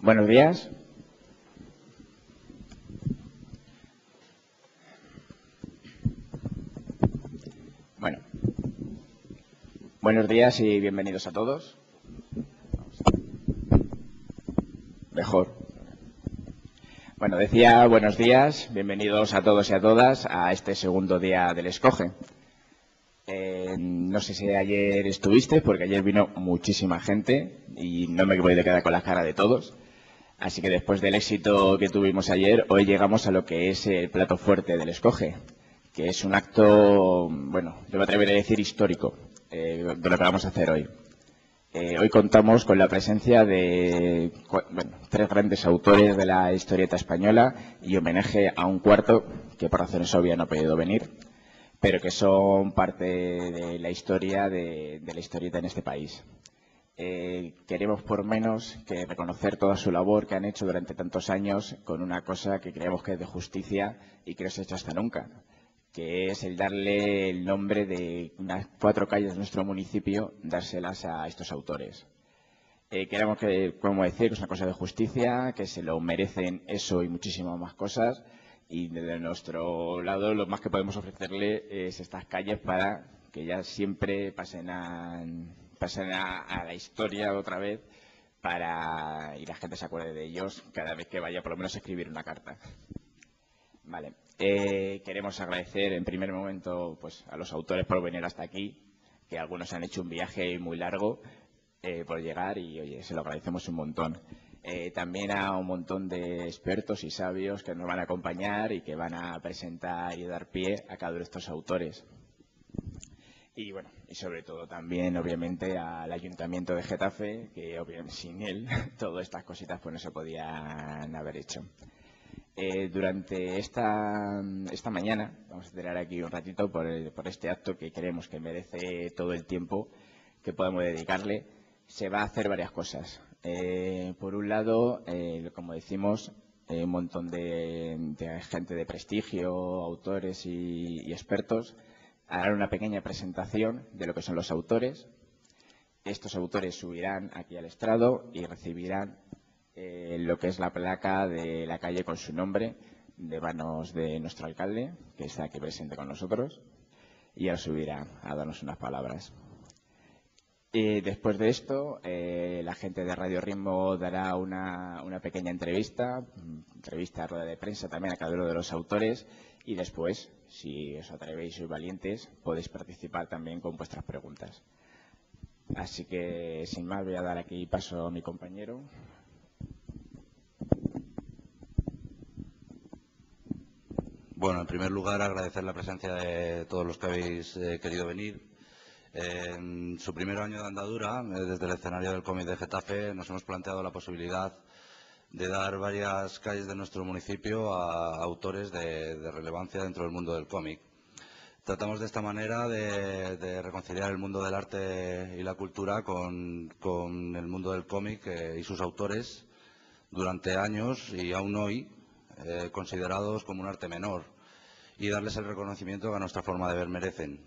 Buenos días. Bueno, buenos días y bienvenidos a todos. Mejor. Bueno, decía buenos días, bienvenidos a todos y a todas a este segundo día del Escoge. No sé si ayer estuviste, porque ayer vino muchísima gente y no me voy a quedar con la cara de todos. Así que después del éxito que tuvimos ayer, hoy llegamos a lo que es el plato fuerte del Escoge, que es un acto, bueno, yo me atrevería a decir histórico, de lo que vamos a hacer hoy. Hoy contamos con la presencia de tres grandes autores de la historieta española y homenaje a un cuarto que por razones obvias no ha podido venir, pero que son parte de la historia de la historieta en este país. Queremos por menos que reconocer toda su labor que han hecho durante tantos años con una cosa que creemos que es de justicia y que no se ha hecho hasta nunca, que es el darle el nombre de unas 4 calles de nuestro municipio, dárselas a estos autores. Queremos que, como decir, que es una cosa de justicia, que se lo merecen eso y muchísimas más cosas, y desde nuestro lado lo más que podemos ofrecerle es estas calles para que ya siempre pasen a la historia otra vez y la gente se acuerde de ellos cada vez que vaya por lo menos a escribir una carta. Vale. Queremos agradecer en primer momento pues, a los autores por venir hasta aquí, que algunos han hecho un viaje muy largo por llegar y, oye, se lo agradecemos un montón. También a un montón de expertos y sabios que nos van a acompañar y que van a presentar y dar pie a cada uno de estos autores. Y bueno, y sobre todo también, obviamente, al Ayuntamiento de Getafe, que obviamente sin él todas estas cositas pues no se podían haber hecho. Durante esta mañana, vamos a tener aquí un ratito por este acto que creemos que merece todo el tiempo que podamos dedicarle. Se va a hacer varias cosas. Por un lado, como decimos, un montón de gente de prestigio, autores y expertos, harán una pequeña presentación de lo que son los autores. Estos autores subirán aquí al estrado y recibirán lo que es la placa de la calle con su nombre de manos de nuestro alcalde, que está aquí presente con nosotros, y ahora subirá a darnos unas palabras. Después de esto, la gente de Radio Ritmo dará una pequeña entrevista, rueda de prensa también a cada uno de los autores, y después, si os atrevéis y sois valientes, podéis participar también con vuestras preguntas. Así que, sin más, voy a dar aquí paso a mi compañero. Bueno, en primer lugar, agradecer la presencia de todos los que habéis querido venir. En su primer año de andadura, desde el escenario del cómic de Getafe, nos hemos planteado la posibilidad de dar varias calles de nuestro municipio a autores de relevancia dentro del mundo del cómic. Tratamos de esta manera de reconciliar el mundo del arte y la cultura con el mundo del cómic y sus autores durante años y aún hoy considerados como un arte menor, y darles el reconocimiento que a nuestra forma de ver merecen,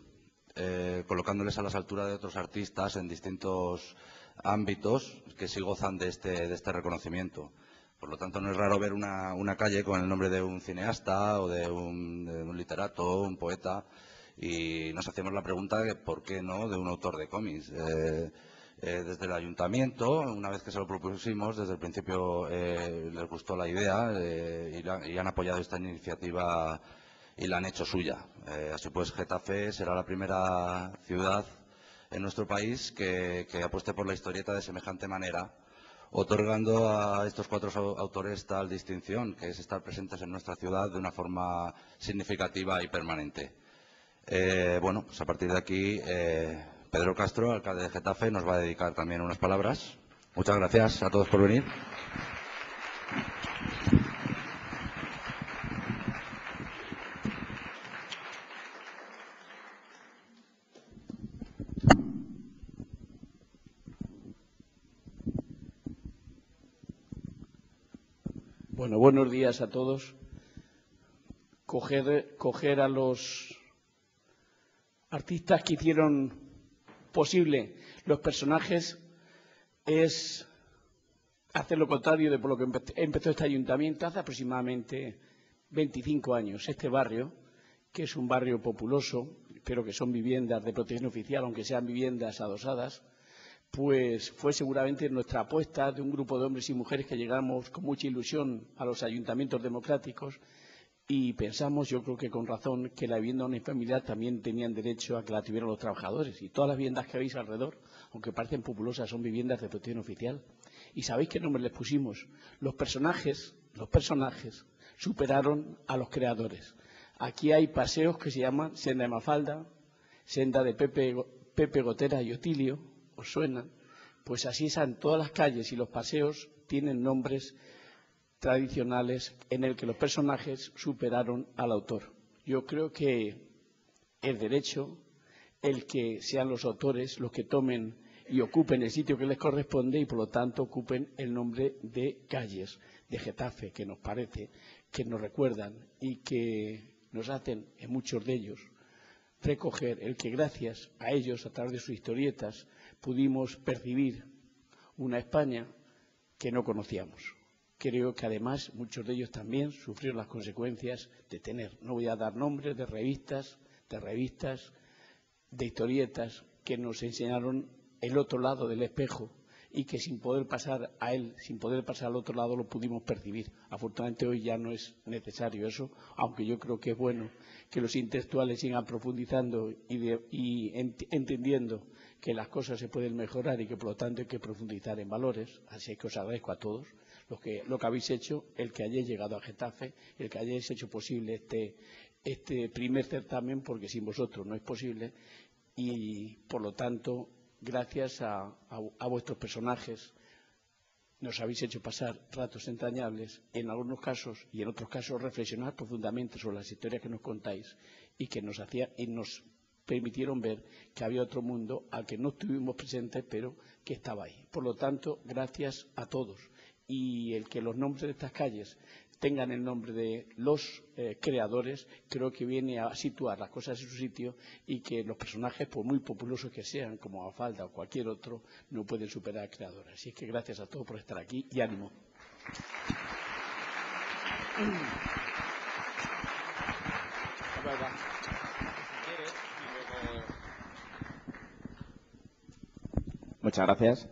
colocándoles a las alturas de otros artistas en distintos ámbitos que sí gozan de este reconocimiento. Por lo tanto, no es raro ver una calle con el nombre de un cineasta o de un literato, un poeta, y nos hacemos la pregunta de por qué no de un autor de cómics. Desde el ayuntamiento, una vez que se lo propusimos, desde el principio les gustó la idea y han apoyado esta iniciativa y la han hecho suya. Así pues, Getafe será la primera ciudad en nuestro país que apueste por la historieta de semejante manera, otorgando a estos 4 autores tal distinción, que es estar presentes en nuestra ciudad de una forma significativa y permanente. Bueno, pues a partir de aquí, Pedro Castro, alcalde de Getafe, nos va a dedicar también unas palabras. Muchas gracias a todos por venir. Bueno, buenos días a todos. Coger a los artistas que hicieron posible los personajes es hacer lo contrario de por lo que empezó este ayuntamiento hace aproximadamente 25 años. Este barrio, que es un barrio populoso, pero que son viviendas de protección oficial, aunque sean viviendas adosadas, pues fue seguramente nuestra apuesta de un grupo de hombres y mujeres que llegamos con mucha ilusión a los ayuntamientos democráticos y pensamos, yo creo que con razón, que la vivienda unifamiliar también tenían derecho a que la tuvieran los trabajadores. Y todas las viviendas que veis alrededor, aunque parecen populosas, son viviendas de protección oficial. ¿Y sabéis qué nombre les pusimos? Los personajes superaron a los creadores. Aquí hay paseos que se llaman Senda de Mafalda, Senda de Pepe Gotera y Otilio, ¿os suenan? Pues así están todas las calles y los paseos tienen nombres tradicionales en el que los personajes superaron al autor. Yo creo que el derecho, el que sean los autores los que tomen y ocupen el sitio que les corresponde y, por lo tanto, ocupen el nombre de calles de Getafe, que nos parece, que nos recuerdan y que nos hacen, en muchos de ellos, recoger el que gracias a ellos, a través de sus historietas, pudimos percibir una España que no conocíamos. Creo que, además, muchos de ellos también sufrieron las consecuencias de tener, no voy a dar nombres, de revistas, de historietas que nos enseñaron el otro lado del espejo y que sin poder pasar a él, sin poder pasar al otro lado, lo pudimos percibir. Afortunadamente hoy ya no es necesario eso, aunque yo creo que es bueno que los intelectuales sigan profundizando y entendiendo que las cosas se pueden mejorar y que por lo tanto hay que profundizar en valores. Así que os agradezco a todos lo que habéis hecho, el que hayáis llegado a Getafe, el que hayáis hecho posible este primer certamen, porque sin vosotros no es posible y por lo tanto gracias a vuestros personajes nos habéis hecho pasar ratos entrañables, en algunos casos y en otros casos reflexionar profundamente sobre las historias que nos contáis y que nos permitieron ver que había otro mundo al que no estuvimos presentes, pero que estaba ahí. Por lo tanto, gracias a todos. Y el que los nombres de estas calles tengan el nombre de los creadores, creo que viene a situar las cosas en su sitio y que los personajes, por muy populosos que sean, como Mafalda o cualquier otro, no pueden superar al creador. Así que gracias a todos por estar aquí y ánimo. Muchas gracias.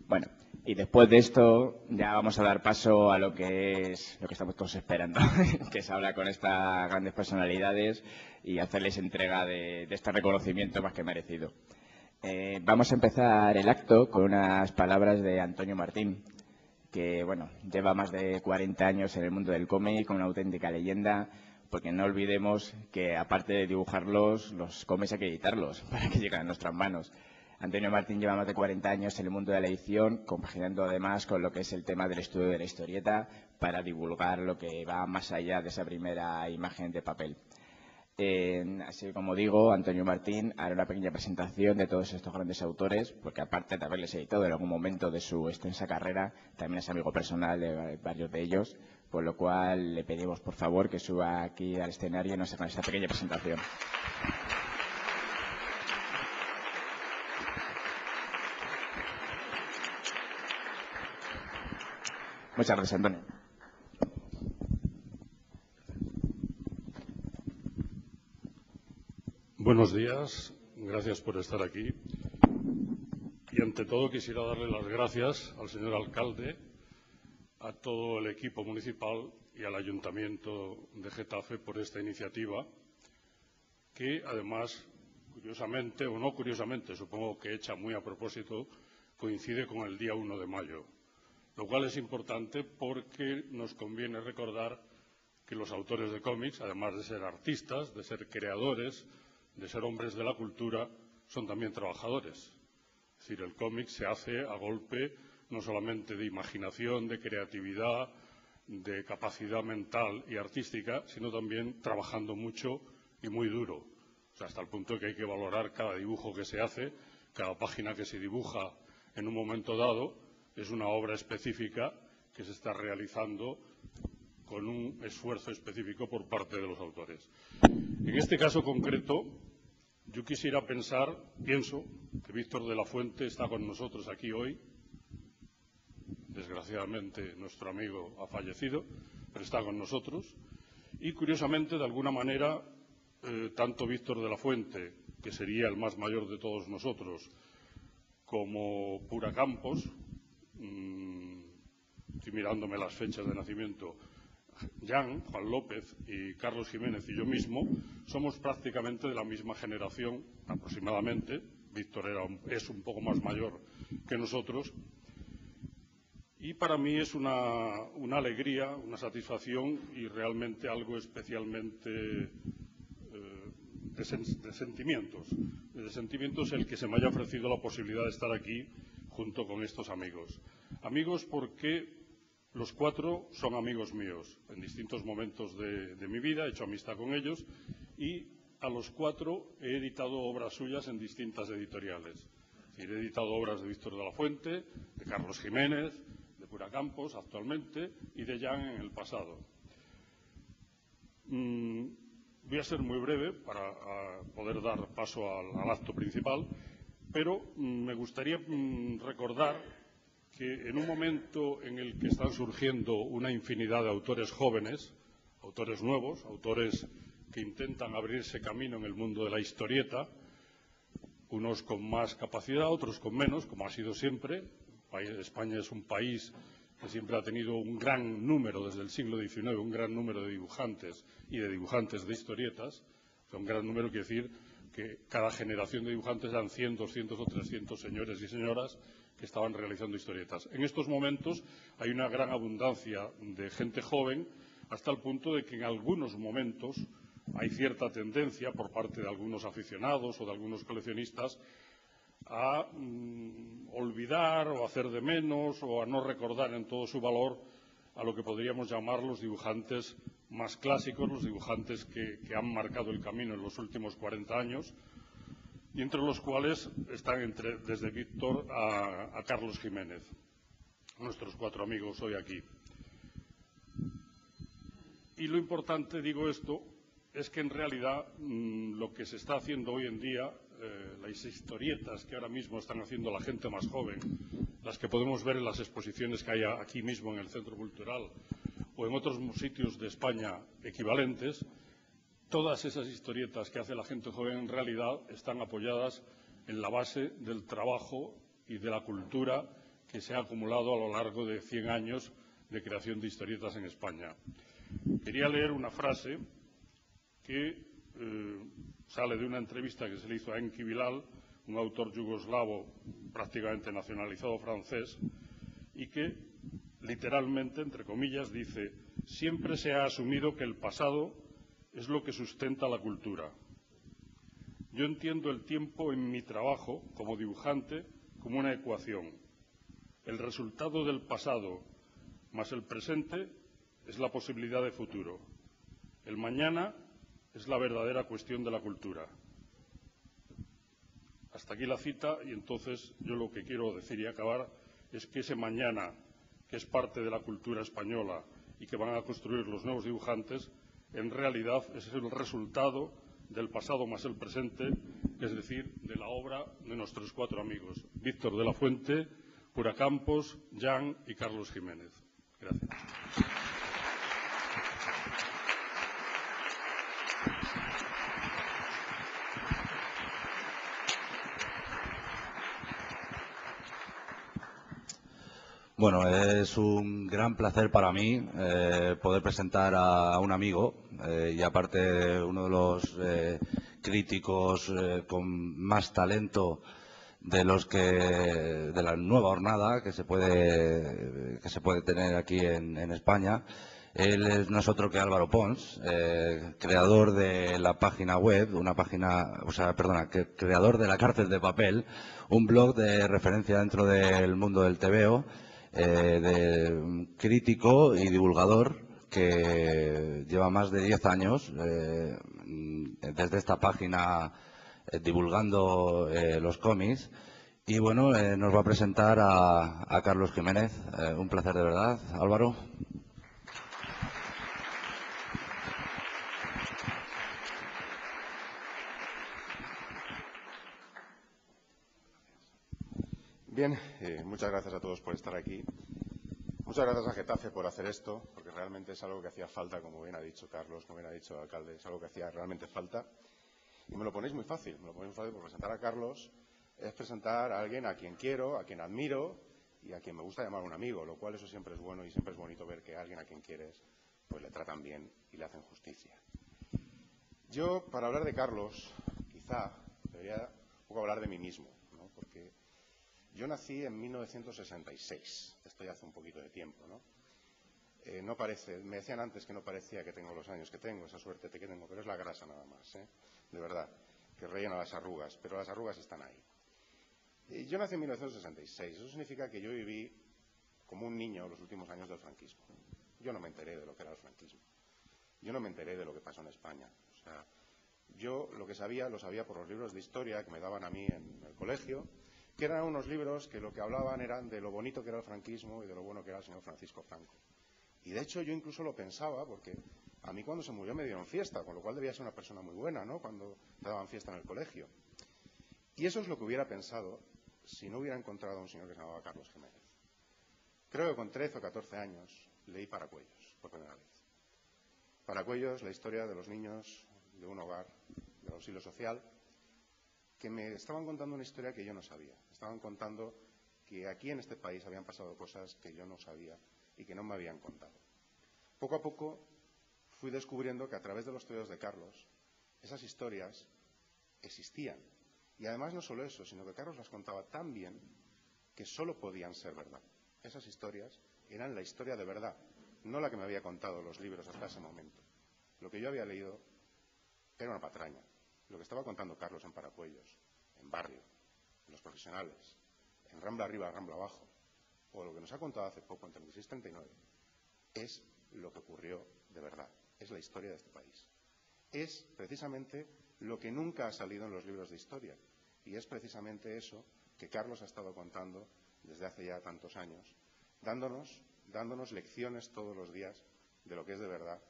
Bueno, y después de esto ya vamos a dar paso a lo que estamos todos esperando, que es hablar con estas grandes personalidades y hacerles entrega de este reconocimiento más que merecido. Vamos a empezar el acto con unas palabras de Antonio Martín, que bueno, lleva más de 40 años en el mundo del cómic, una auténtica leyenda, porque no olvidemos que aparte de dibujarlos, los cómics hay que editarlos para que lleguen a nuestras manos. Antonio Martín lleva más de 40 años en el mundo de la edición, compaginando además con lo que es el tema del estudio de la historieta para divulgar lo que va más allá de esa primera imagen de papel. Así como digo, Antonio Martín hará una pequeña presentación de todos estos grandes autores, porque aparte de haberles editado en algún momento de su extensa carrera, también es amigo personal de varios de ellos, por lo cual le pedimos por favor que suba aquí al escenario y nos haga esta pequeña presentación. Muchas gracias, Antonio. Buenos días, gracias por estar aquí. Y ante todo quisiera darle las gracias al señor alcalde, a todo el equipo municipal y al Ayuntamiento de Getafe por esta iniciativa, que además, curiosamente o no curiosamente, supongo que hecha muy a propósito, coincide con el día 1 de mayo. Lo cual es importante porque nos conviene recordar que los autores de cómics, además de ser artistas, de ser creadores, de ser hombres de la cultura, son también trabajadores. Es decir, el cómic se hace a golpe no solamente de imaginación, de creatividad, de capacidad mental y artística, sino también trabajando mucho y muy duro. O sea, hasta el punto de que hay que valorar cada dibujo que se hace, cada página que se dibuja en un momento dado, es una obra específica que se está realizando con un esfuerzo específico por parte de los autores. En este caso concreto, Yo pienso que Víctor de la Fuente está con nosotros aquí hoy. Desgraciadamente nuestro amigo ha fallecido, pero está con nosotros. Y curiosamente, de alguna manera, tanto Víctor de la Fuente, que sería el más mayor de todos nosotros, como Pura Campos, estoy mirándome las fechas de nacimiento, Juan López y Carlos Jiménez y yo mismo, somos prácticamente de la misma generación, aproximadamente. Víctor es un poco más mayor que nosotros. Y para mí es una alegría, una satisfacción y realmente algo especialmente de sentimientos el que se me haya ofrecido la posibilidad de estar aquí junto con estos amigos. Amigos porque los cuatro son amigos míos. En distintos momentos de mi vida he hecho amistad con ellos y a los cuatro he editado obras suyas en distintas editoriales. Es decir, he editado obras de Víctor de la Fuente, de Carlos Jiménez, de Pura Campos actualmente y de Jan en el pasado. Voy a ser muy breve para poder dar paso al acto principal, pero me gustaría recordar que en un momento en el que están surgiendo una infinidad de autores jóvenes, autores nuevos, autores que intentan abrirse camino en el mundo de la historieta, unos con más capacidad, otros con menos, como ha sido siempre. España es un país que siempre ha tenido un gran número, desde el siglo XIX, un gran número de dibujantes y de dibujantes de historietas. O sea, un gran número quiere decir que cada generación de dibujantes eran 100, 200 o 300 señores y señoras que estaban realizando historietas. En estos momentos hay una gran abundancia de gente joven, hasta el punto de que en algunos momentos hay cierta tendencia por parte de algunos aficionados o de algunos coleccionistas a olvidar o hacer de menos o a no recordar en todo su valor a lo que podríamos llamar los dibujantes más clásicos, los dibujantes que han marcado el camino en los últimos 40 años, y entre los cuales están desde Víctor a Carlos Jiménez, nuestros cuatro amigos hoy aquí. Y lo importante, digo esto, es que en realidad lo que se está haciendo hoy en día, las historietas que ahora mismo están haciendo la gente más joven, las que podemos ver en las exposiciones que hay aquí mismo en el Centro Cultural o en otros sitios de España equivalentes, todas esas historietas que hace la gente joven en realidad están apoyadas en la base del trabajo y de la cultura que se ha acumulado a lo largo de 100 años de creación de historietas en España. Quería leer una frase que sale de una entrevista que se le hizo a Enki Bilal, un autor yugoslavo prácticamente nacionalizado francés, y que literalmente, entre comillas, dice: siempre se ha asumido que el pasado es lo que sustenta la cultura. Yo entiendo el tiempo en mi trabajo como dibujante como una ecuación. El resultado del pasado más el presente es la posibilidad de futuro. El mañana es la verdadera cuestión de la cultura. Hasta aquí la cita, y entonces yo lo que quiero decir y acabar es que ese mañana, que es parte de la cultura española y que van a construir los nuevos dibujantes, en realidad es el resultado del pasado más el presente, es decir, de la obra de nuestros cuatro amigos, Víctor de la Fuente, Pura Campos, Jan y Carlos Jiménez. Gracias. Bueno, es un gran placer para mí poder presentar a un amigo y aparte uno de los críticos con más talento de la nueva hornada que se puede tener aquí en España. Él no es otro que Álvaro Pons, creador de la página web, creador de La Cárcel de Papel, un blog de referencia dentro del mundo del tebeo, de crítico y divulgador que lleva más de 10 años desde esta página divulgando los cómics. Y bueno, nos va a presentar a Carlos Jiménez. Un placer de verdad, Álvaro. Bien, muchas gracias a todos por estar aquí. Muchas gracias a Getafe por hacer esto, porque realmente es algo que hacía falta, como bien ha dicho Carlos, como bien ha dicho el alcalde, es algo que hacía realmente falta. Y me lo ponéis muy fácil, porque presentar a Carlos es presentar a alguien a quien quiero, a quien admiro y a quien me gusta llamar un amigo, lo cual eso siempre es bueno y siempre es bonito ver que a alguien a quien quieres pues le tratan bien y le hacen justicia. Yo, para hablar de Carlos, quizá debería un poco hablar de mí mismo, ¿no? Porque yo nací en 1966, esto ya hace un poquito de tiempo, ¿no? No parece, me decían antes que no parecía que tengo los años que tengo, esa suerte que tengo, pero es la grasa nada más, de verdad, que rellena las arrugas, pero las arrugas están ahí. Yo nací en 1966, eso significa que yo viví como un niño los últimos años del franquismo. Yo no me enteré de lo que era el franquismo, yo no me enteré de lo que pasó en España. O sea, yo lo que sabía, lo sabía por los libros de historia que me daban a mí en el colegio, que eran unos libros que lo que hablaban eran de lo bonito que era el franquismo y de lo bueno que era el señor Francisco Franco. Y de hecho yo incluso lo pensaba, porque a mí cuando se murió me dieron fiesta, con lo cual debía ser una persona muy buena, ¿no?, cuando te daban fiesta en el colegio. Y eso es lo que hubiera pensado si no hubiera encontrado a un señor que se llamaba Carlos Jiménez. Creo que con 13 o 14 años leí Paracuellos, por primera vez. Paracuellos, la historia de los niños de un hogar del auxilio social, que me estaban contando una historia que yo no sabía. Estaban contando que aquí en este país habían pasado cosas que yo no sabía y que no me habían contado. Poco a poco fui descubriendo que a través de los estudios de Carlos esas historias existían. Y además no solo eso, sino que Carlos las contaba tan bien que solo podían ser verdad. Esas historias eran la historia de verdad, no la que me había contado los libros hasta ese momento. Lo que yo había leído era una patraña. Lo que estaba contando Carlos en Paracuellos, en Barrio, en Los Profesionales, en Rambla Arriba, Rambla Abajo, o lo que nos ha contado hace poco en 36-39, es lo que ocurrió de verdad. Es la historia de este país. Es precisamente lo que nunca ha salido en los libros de historia. Y es precisamente eso que Carlos ha estado contando desde hace ya tantos años, dándonos lecciones todos los días de lo que es de verdad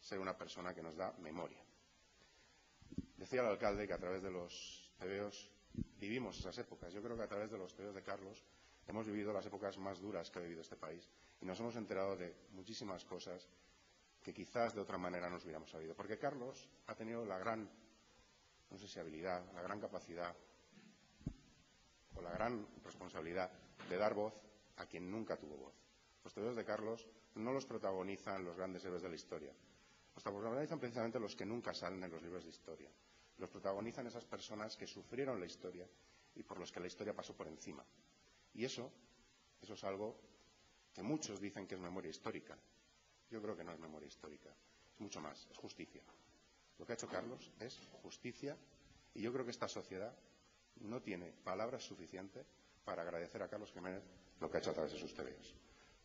ser una persona que nos da memoria. Decía el alcalde que a través de los tebeos vivimos esas épocas. Yo creo que a través de los tebeos de Carlos hemos vivido las épocas más duras que ha vivido este país y nos hemos enterado de muchísimas cosas que quizás de otra manera nos hubiéramos sabido. Porque Carlos ha tenido la gran, no sé si habilidad, la gran capacidad o la gran responsabilidad de dar voz a quien nunca tuvo voz. Los tebeos de Carlos no los protagonizan los grandes héroes de la historia. Los protagonizan precisamente los que nunca salen en los libros de historia. Los protagonizan esas personas que sufrieron la historia y por los que la historia pasó por encima. Y eso es algo que muchos dicen que es memoria histórica. Yo creo que no es memoria histórica, es mucho más, es justicia. Lo que ha hecho Carlos es justicia y yo creo que esta sociedad no tiene palabras suficientes para agradecer a Carlos Jiménez lo que ha hecho a través de sus tebeos.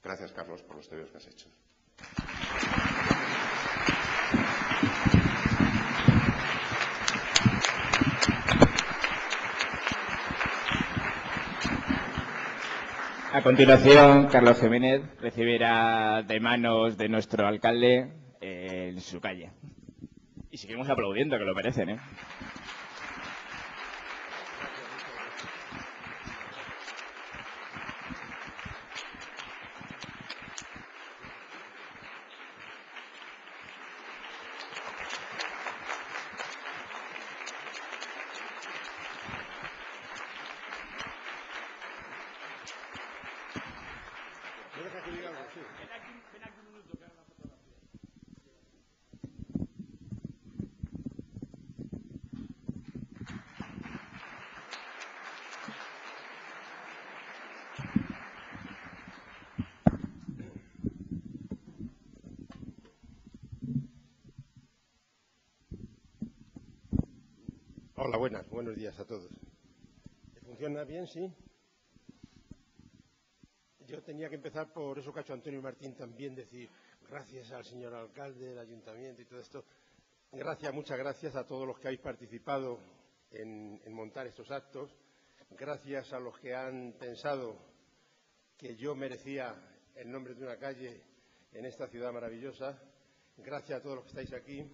Gracias, Carlos, por los tebeos que has hecho. A continuación, Carlos Jiménez recibirá de manos de nuestro alcalde en su calle. Y seguimos aplaudiendo, que lo merecen, ¿eh? Hola, buenos días a todos. ¿Funciona bien, sí? Yo tenía que empezar por eso que ha hecho Antonio Martín también, decir gracias al señor alcalde, del ayuntamiento y todo esto. Muchas gracias a todos los que habéis participado en montar estos actos. Gracias a los que han pensado que yo merecía el nombre de una calle en esta ciudad maravillosa. Gracias a todos los que estáis aquí.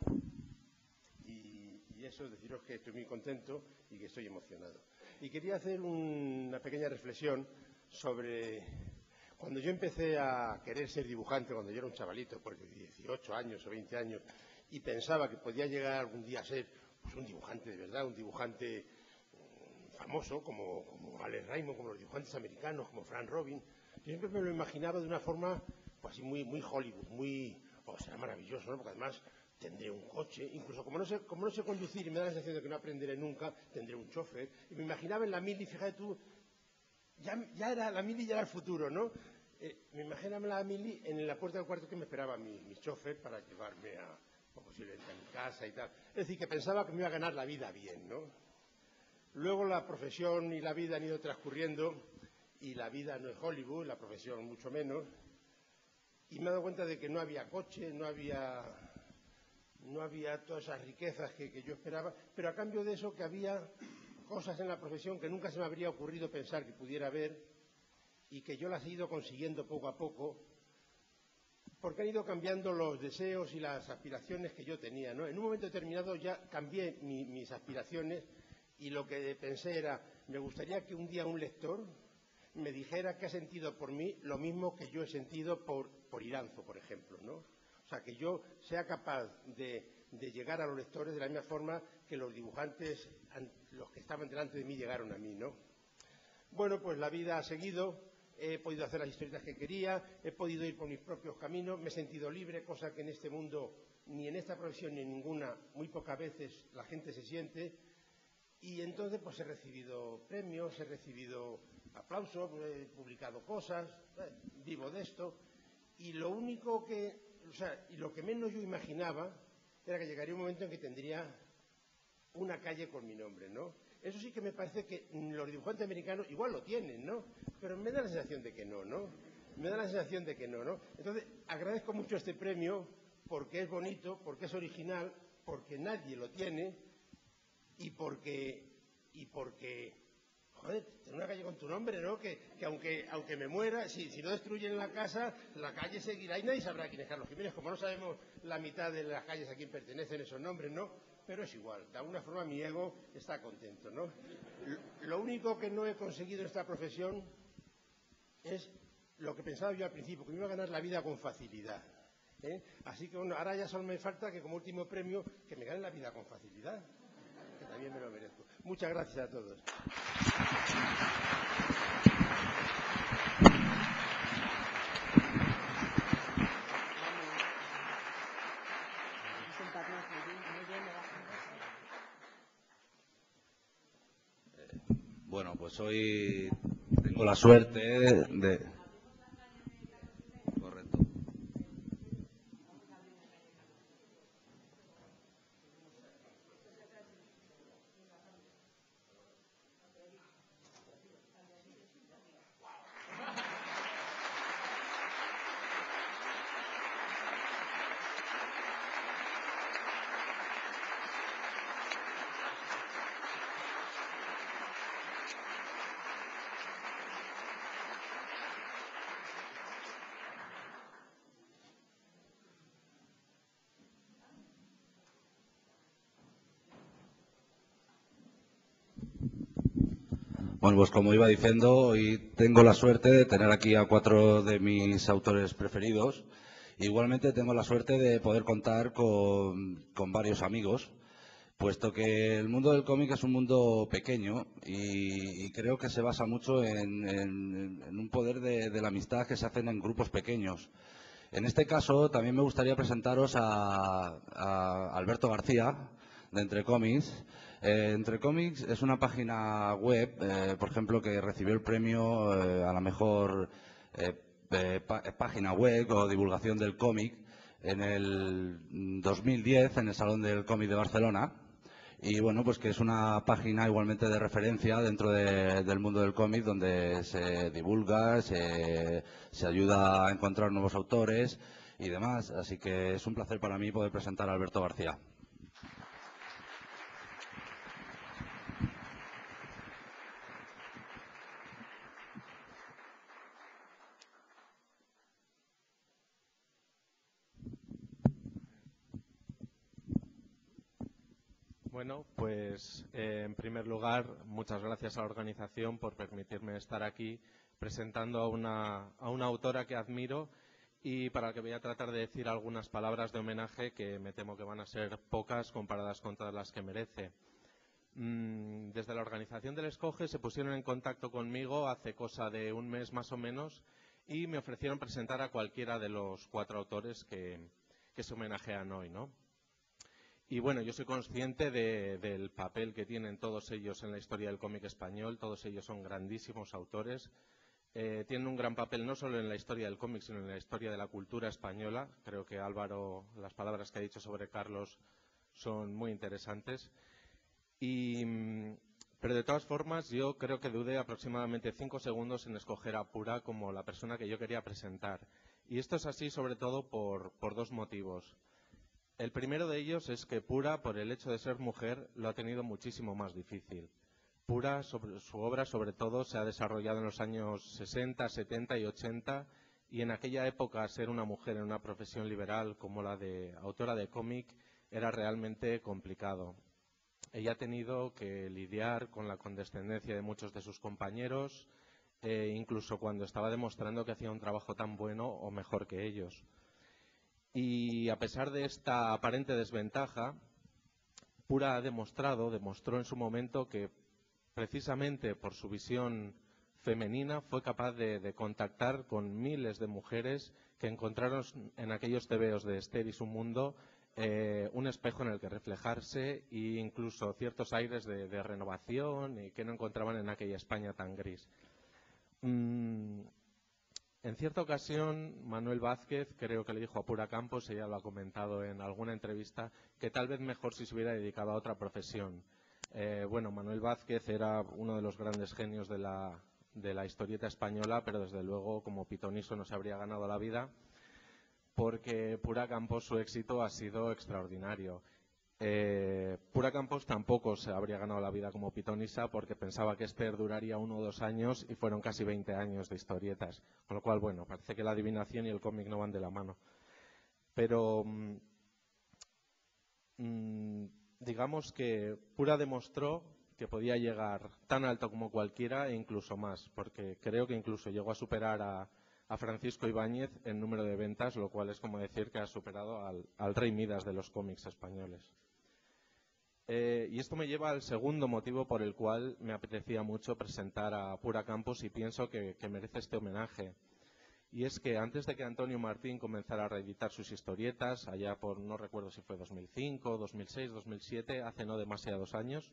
Y y eso deciros que estoy muy contento y que estoy emocionado. Y quería hacer una pequeña reflexión sobre cuando yo empecé a querer ser dibujante, cuando yo era un chavalito, pues de 18 años o 20 años, y pensaba que podía llegar algún día a ser pues, un dibujante de verdad, un dibujante famoso, como Alex Raymond, como los dibujantes americanos, como Frank Robin. Yo siempre me lo imaginaba de una forma pues, así muy Hollywood, será maravilloso, ¿no? Porque además tendré un coche, incluso como no sé conducir y me da la sensación de que no aprenderé nunca, tendré un chofer. Y me imaginaba en la mili, fíjate tú, ya era la mili, ya era el futuro, ¿no? Me imaginaba la mili en la puerta del cuarto que me esperaba mi chofer para llevarme posiblemente a mi casa y tal. Es decir, que pensaba que me iba a ganar la vida bien, ¿no? Luego la profesión y la vida han ido transcurriendo y la vida no es Hollywood, la profesión mucho menos. Y me he dado cuenta de que no había coche, no había todas esas riquezas que yo esperaba, pero a cambio de eso que había cosas en la profesión que nunca se me habría ocurrido pensar que pudiera haber y que yo las he ido consiguiendo poco a poco porque han ido cambiando los deseos y las aspiraciones que yo tenía, ¿no? En un momento determinado ya cambié mis aspiraciones y lo que pensé era, me gustaría que un día un lector me dijera que ha sentido por mí lo mismo que yo he sentido por Iranzo, por ejemplo, ¿no? O sea, que yo sea capaz de llegar a los lectores de la misma forma que los dibujantes, los que estaban delante de mí, llegaron a mí, ¿no? Bueno, pues la vida ha seguido, he podido hacer las historietas que quería, he podido ir por mis propios caminos, me he sentido libre, cosa que en este mundo, ni en esta profesión ni en ninguna, muy pocas veces la gente se siente. Y entonces pues he recibido premios, he recibido aplausos, he publicado cosas, vivo de esto. Y lo único y lo que menos yo imaginaba era que llegaría un momento en que tendría una calle con mi nombre, ¿no? Eso sí que me parece que los dibujantes americanos igual lo tienen, ¿no? Pero me da la sensación de que no, ¿no? Me da la sensación de que no, ¿no? Entonces, agradezco mucho este premio porque es bonito, porque es original, porque nadie lo tiene y porque joder, tener una calle con tu nombre, ¿no? Que aunque me muera, si no destruyen la casa, la calle seguirá y nadie sabrá quién es Carlos Jiménez. Como no sabemos la mitad de las calles a quién pertenecen esos nombres, ¿no? Pero es igual, de alguna forma mi ego está contento, ¿no? Lo único que no he conseguido en esta profesión es lo que pensaba yo al principio, que me iba a ganar la vida con facilidad, ¿eh? Así que bueno, ahora ya solo me falta que como último premio, que me gane la vida con facilidad, que también me lo merezco. Muchas gracias a todos. Bueno, pues hoy tengo la suerte de... Correcto. Bueno, pues como iba diciendo, hoy tengo la suerte de tener aquí a 4 de mis autores preferidos. Igualmente tengo la suerte de poder contar con varios amigos, puesto que el mundo del cómic es un mundo pequeño y creo que se basa mucho en un poder de la amistad que se hacen en grupos pequeños. En este caso, también me gustaría presentaros a Alberto García, de Entre Cómics. Entre Cómics es una página web, por ejemplo, que recibió el premio a la mejor página web o divulgación del cómic en el 2010 en el Salón del Cómic de Barcelona. Y bueno, pues que es una página igualmente de referencia dentro del mundo del cómic, donde se divulga, se ayuda a encontrar nuevos autores y demás. Así que es un placer para mí poder presentar a Alberto García. Bueno, pues en primer lugar, muchas gracias a la organización por permitirme estar aquí presentando a una autora que admiro y para la que voy a tratar de decir algunas palabras de homenaje que me temo que van a ser pocas comparadas con todas las que merece. Desde la organización del Escoge se pusieron en contacto conmigo hace cosa de un mes más o menos y me ofrecieron presentar a cualquiera de los 4 autores que se homenajean hoy, ¿no? Y bueno, yo soy consciente del papel que tienen todos ellos en la historia del cómic español. Todos ellos son grandísimos autores. Tienen un gran papel no solo en la historia del cómic, sino en la historia de la cultura española. Creo que Álvaro, las palabras que ha dicho sobre Carlos son muy interesantes. Pero de todas formas, yo creo que dudé aproximadamente 5 segundos en escoger a Pura como la persona que yo quería presentar. Y esto es así sobre todo por 2 motivos. El primero de ellos es que Pura, por el hecho de ser mujer, lo ha tenido muchísimo más difícil. Pura, su obra sobre todo, se ha desarrollado en los años 60, 70 y 80, y en aquella época ser una mujer en una profesión liberal como la de autora de cómic era realmente complicado. Ella ha tenido que lidiar con la condescendencia de muchos de sus compañeros, incluso cuando estaba demostrando que hacía un trabajo tan bueno o mejor que ellos. Y a pesar de esta aparente desventaja, Pura demostró en su momento que precisamente por su visión femenina fue capaz de contactar con miles de mujeres que encontraron en aquellos tebeos de Esther y su mundo un espejo en el que reflejarse e incluso ciertos aires de renovación y que no encontraban en aquella España tan gris. En cierta ocasión, Manuel Vázquez, creo que le dijo a Pura Campos, ella lo ha comentado en alguna entrevista, que tal vez mejor si se hubiera dedicado a otra profesión. Bueno, Manuel Vázquez era uno de los grandes genios de la historieta española, pero desde luego como pitoniso no se habría ganado la vida, porque Pura Campos, su éxito ha sido extraordinario. Pura Campos tampoco se habría ganado la vida como pitonisa porque pensaba que Esther duraría 1 o 2 años y fueron casi 20 años de historietas. Con lo cual, bueno, parece que la adivinación y el cómic no van de la mano. Pero digamos que Pura demostró que podía llegar tan alto como cualquiera e incluso más, porque creo que incluso llegó a superar a Francisco Ibáñez en número de ventas, lo cual es como decir que ha superado al Rey Midas de los cómics españoles. Y esto me lleva al segundo motivo por el cual me apetecía mucho presentar a Pura Campos y pienso que merece este homenaje. Y es que antes de que Antonio Martín comenzara a reeditar sus historietas, allá por, no recuerdo si fue 2005, 2006, 2007, hace no demasiados años,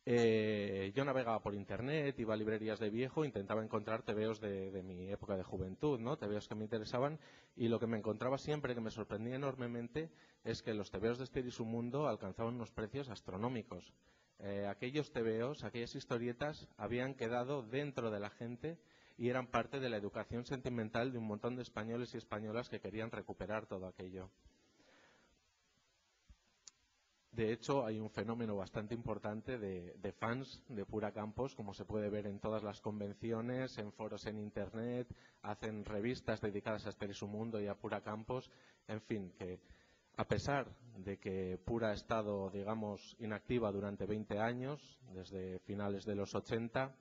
yo navegaba por internet, iba a librerías de viejo, intentaba encontrar tebeos de mi época de juventud, ¿no? Tebeos que me interesaban, y lo que me encontraba siempre, que me sorprendía enormemente, es que los tebeos de Esther y su mundo alcanzaban unos precios astronómicos. Aquellos tebeos, aquellas historietas, habían quedado dentro de la gente y eran parte de la educación sentimental de un montón de españoles y españolas que querían recuperar todo aquello. De hecho, hay un fenómeno bastante importante de fans de Pura Campos, como se puede ver en todas las convenciones, en foros en Internet, hacen revistas dedicadas a Esther y su mundo y a Pura Campos. En fin, que a pesar de que Pura ha estado, digamos, inactiva durante 20 años, desde finales de los 80,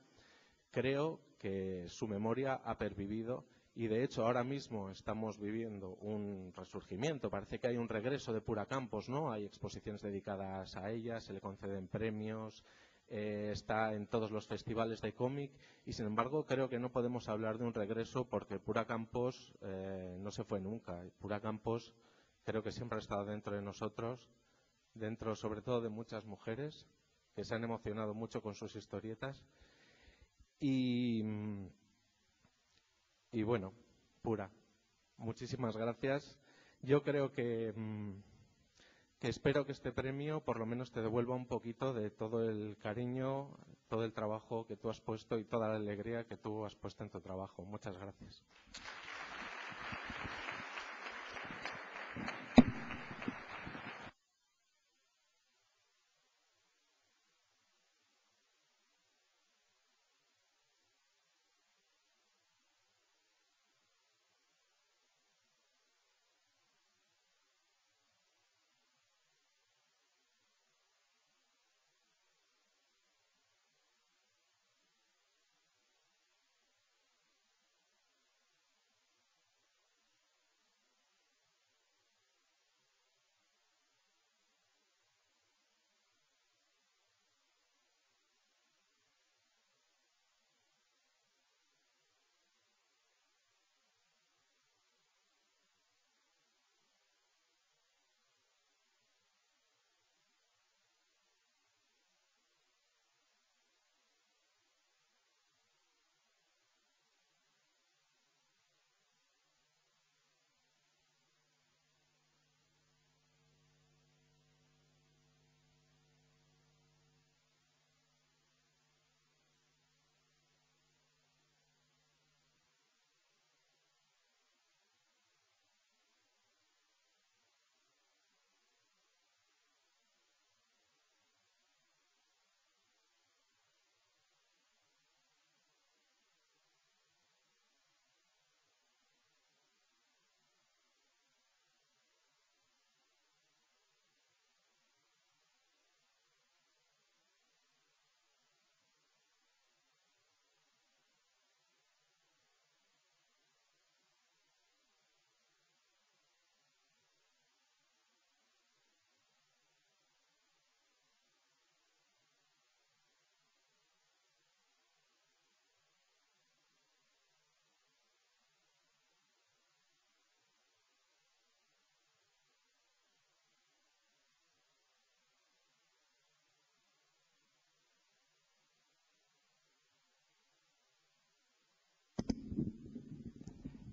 creo que su memoria ha pervivido. Y de hecho ahora mismo estamos viviendo un resurgimiento, parece que hay un regreso de Pura Campos, ¿no? Hay exposiciones dedicadas a ella, se le conceden premios, está en todos los festivales de cómic y sin embargo creo que no podemos hablar de un regreso porque Pura Campos no se fue nunca. Pura Campos creo que siempre ha estado dentro de nosotros, dentro sobre todo de muchas mujeres que se han emocionado mucho con sus historietas y bueno, Pura, muchísimas gracias. Yo creo que espero que este premio por lo menos te devuelva un poquito de todo el cariño, todo el trabajo que tú has puesto y toda la alegría que tú has puesto en tu trabajo. Muchas gracias.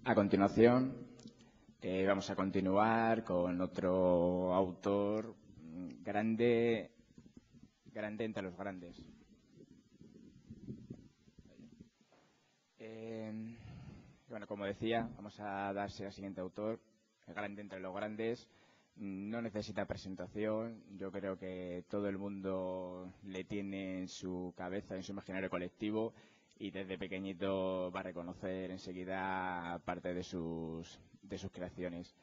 A continuación, vamos a continuar con otro autor grande entre los grandes. Bueno, como decía, vamos a darse al siguiente autor, grande entre los grandes. No necesita presentación. Yo creo que todo el mundo le tiene en su cabeza, en su imaginario colectivo, y desde pequeñito va a reconocer enseguida parte de sus creaciones.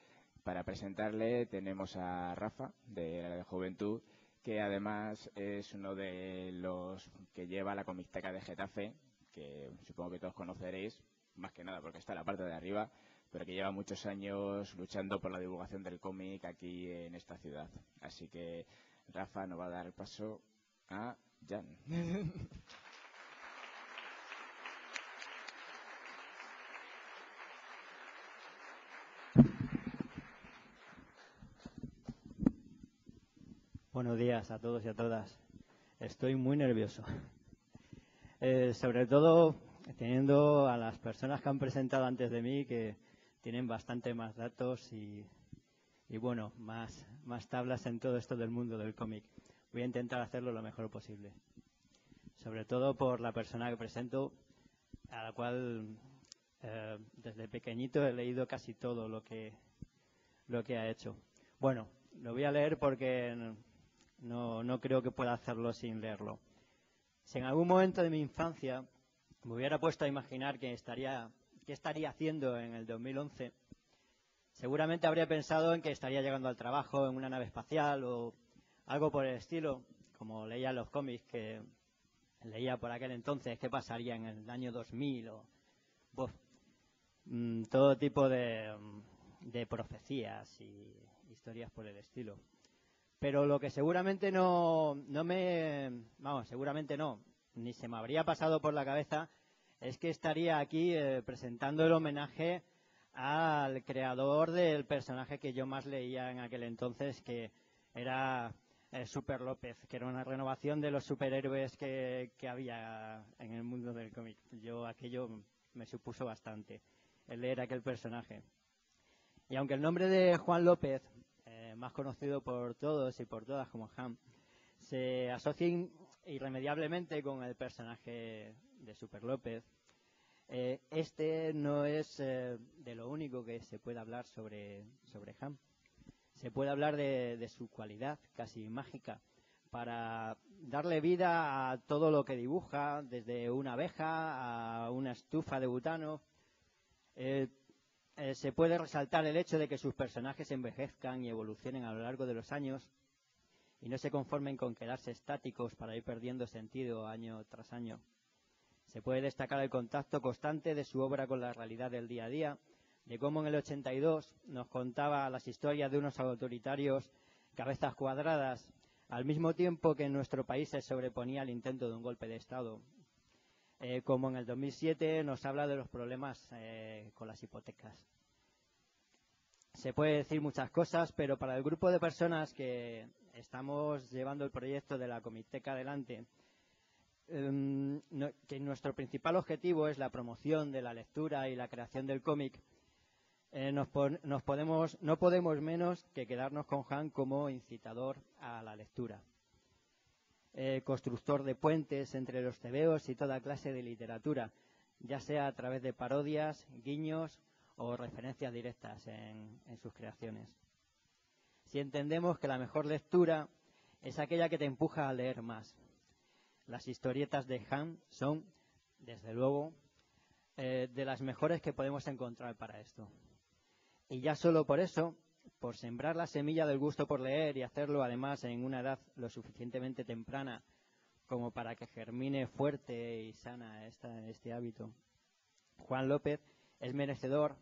Para presentarle tenemos a Rafa, de la Juventud, que además es uno de los que lleva la Comicteca de Getafe, que supongo que todos conoceréis, más que nada porque está en la parte de arriba, pero que lleva muchos años luchando por la divulgación del cómic aquí en esta ciudad. Así que Rafa nos va a dar el paso a Jan. Buenos días a todos y a todas. Estoy muy nervioso. Sobre todo teniendo a las personas que han presentado antes de mí, que tienen bastante más datos y bueno, más tablas en todo esto del mundo del cómic. Voy a intentar hacerlo lo mejor posible. Sobre todo por la persona que presento, a la cual desde pequeñito he leído casi todo lo que ha hecho. Bueno, lo voy a leer porque no creo que pueda hacerlo sin leerlo. Si en algún momento de mi infancia me hubiera puesto a imaginar qué estaría haciendo en el 2011, seguramente habría pensado en que estaría llegando al trabajo en una nave espacial o algo por el estilo, como leía en los cómics que leía por aquel entonces, qué pasaría en el año 2000 o todo tipo de profecías y historias por el estilo. Pero lo que seguramente seguramente no, ni se me habría pasado por la cabeza, es que estaría aquí presentando el homenaje al creador del personaje que yo más leía en aquel entonces, que era Super López, que era una renovación de los superhéroes que había en el mundo del cómic. Aquello me supuso bastante, el leer aquel personaje. Y aunque el nombre de Juan López, más conocido por todos y por todas como Han, se asocia irremediablemente con el personaje de Super López, este no es de lo único que se puede hablar sobre Han. Se puede hablar de su cualidad casi mágica para darle vida a todo lo que dibuja, desde una abeja a una estufa de butano. Se puede resaltar el hecho de que sus personajes envejezcan y evolucionen a lo largo de los años y no se conformen con quedarse estáticos para ir perdiendo sentido año tras año. Se puede destacar el contacto constante de su obra con la realidad del día a día, de cómo en el 82 nos contaba las historias de unos autoritarios cabezas cuadradas, al mismo tiempo que en nuestro país se sobreponía al intento de un golpe de Estado. Como en el 2007 nos habla de los problemas con las hipotecas. Se puede decir muchas cosas, pero para el grupo de personas que estamos llevando el proyecto de la Comicteca adelante, que nuestro principal objetivo es la promoción de la lectura y la creación del cómic, no podemos menos que quedarnos con Han como incitador a la lectura. Constructor de puentes entre los tebeos y toda clase de literatura, ya sea a través de parodias, guiños o referencias directas en sus creaciones. Si entendemos que la mejor lectura es aquella que te empuja a leer más. Las historietas de Han son, desde luego, de las mejores que podemos encontrar para esto. Y ya solo por eso, por sembrar la semilla del gusto por leer y hacerlo además en una edad lo suficientemente temprana como para que germine fuerte y sana este hábito, Juan López es merecedor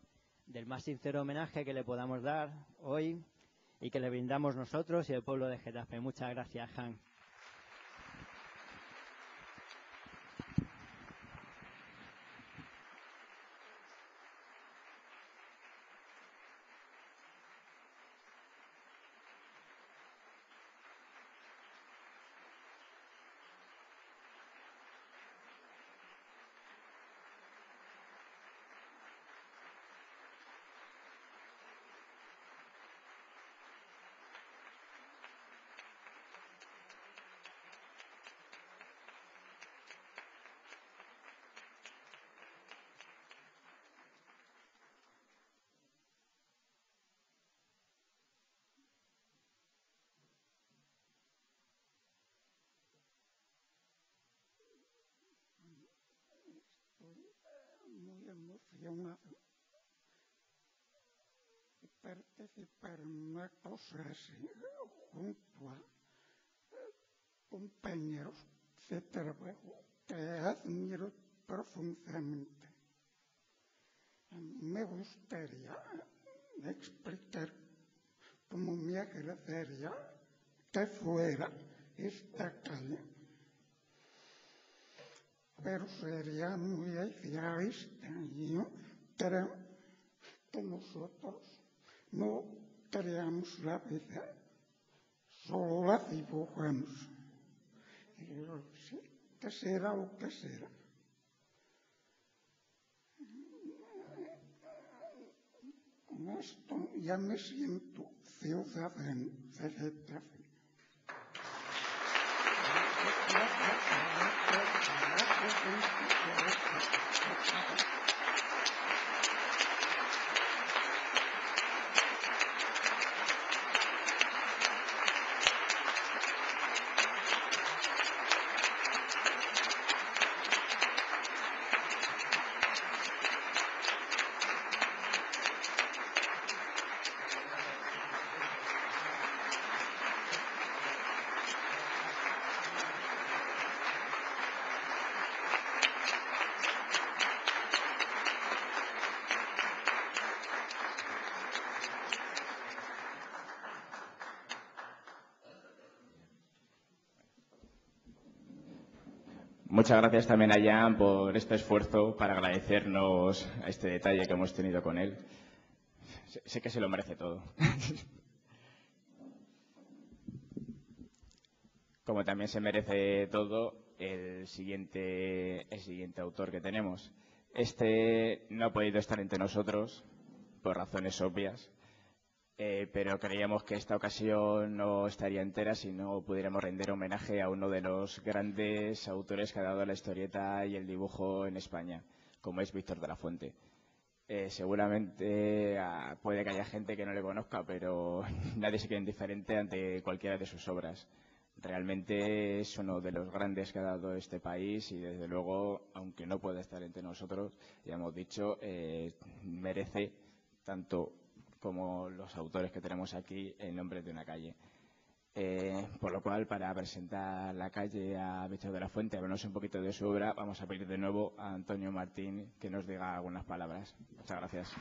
del más sincero homenaje que le podamos dar hoy y que le brindamos nosotros y el pueblo de Getafe. Muchas gracias, Han. y participar en una cosa así junto a compañeros de trabajo que admiro profundamente. A mí me gustaría explicar cómo me agradaría que fuera esta calle, pero sería muy idealista. Yo creo que nosotros no creamos la vida, solo la dibujamos. Y sí, que será lo que será. Con esto ya me siento ciudadano de Getafe. Muchas gracias también a Jan por este esfuerzo para agradecernos este detalle que hemos tenido con él. Sé que se lo merece todo. Como también se merece todo el siguiente autor que tenemos. Este no ha podido estar entre nosotros por razones obvias, pero creíamos que esta ocasión no estaría entera si no pudiéramos rendir homenaje a uno de los grandes autores que ha dado la historieta y el dibujo en España, como es Víctor de la Fuente. Seguramente puede que haya gente que no le conozca, pero nadie se queda indiferente ante cualquiera de sus obras. Realmente es uno de los grandes que ha dado este país y, desde luego, aunque no pueda estar entre nosotros, ya hemos dicho, merece tanto como los autores que tenemos aquí el nombre de una calle. Por lo cual, para presentar la calle a Víctor de la Fuente, hablarnos un poquito de su obra, vamos a pedir de nuevo a Antonio Martín que nos diga algunas palabras. Muchas gracias.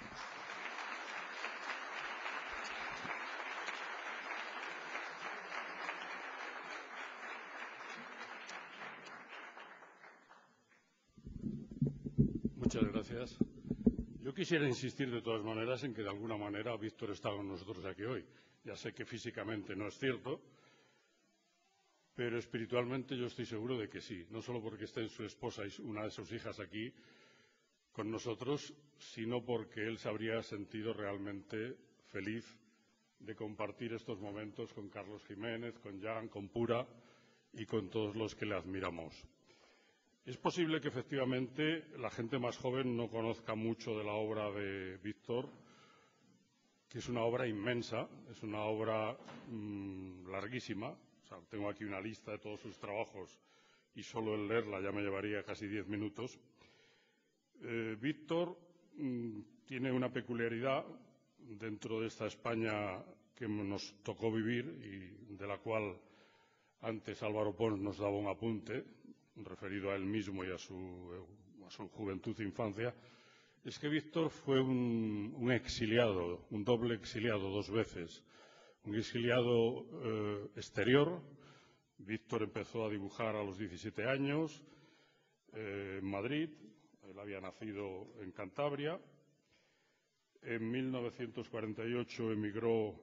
Muchas gracias. Yo quisiera insistir de todas maneras en que de alguna manera Víctor está con nosotros aquí hoy. Ya sé que físicamente no es cierto, pero espiritualmente yo estoy seguro de que sí. No solo porque estén su esposa y una de sus hijas aquí con nosotros, sino porque él se habría sentido realmente feliz de compartir estos momentos con Carlos Jiménez, con Jan, con Pura y con todos los que le admiramos. Es posible que efectivamente la gente más joven no conozca mucho de la obra de Víctor, que es una obra inmensa, es una obra larguísima. O sea, tengo aquí una lista de todos sus trabajos y solo el leerla ya me llevaría casi 10 minutos. Víctor tiene una peculiaridad dentro de esta España que nos tocó vivir y de la cual antes Álvaro Pons nos daba un apunte referido a él mismo y a su juventud e infancia, es que Víctor fue un exiliado, un doble exiliado 2 veces. Un exiliado exterior. Víctor empezó a dibujar a los 17 años en Madrid. Él había nacido en Cantabria. En 1948 emigró,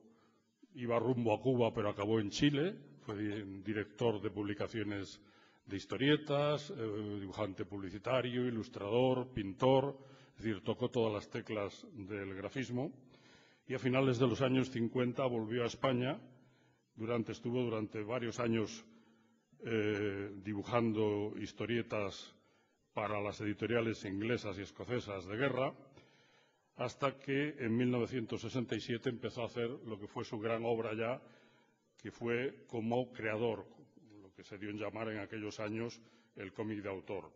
iba rumbo a Cuba, pero acabó en Chile. Fue director de publicaciones de historietas, dibujante publicitario, ilustrador, pintor, es decir, tocó todas las teclas del grafismo. Y a finales de los años 50 volvió a España, estuvo durante varios años dibujando historietas para las editoriales inglesas y escocesas de guerra, hasta que en 1967 empezó a hacer lo que fue su gran obra ya, que fue como creador, lo que se dio en llamar en aquellos años el cómic de autor.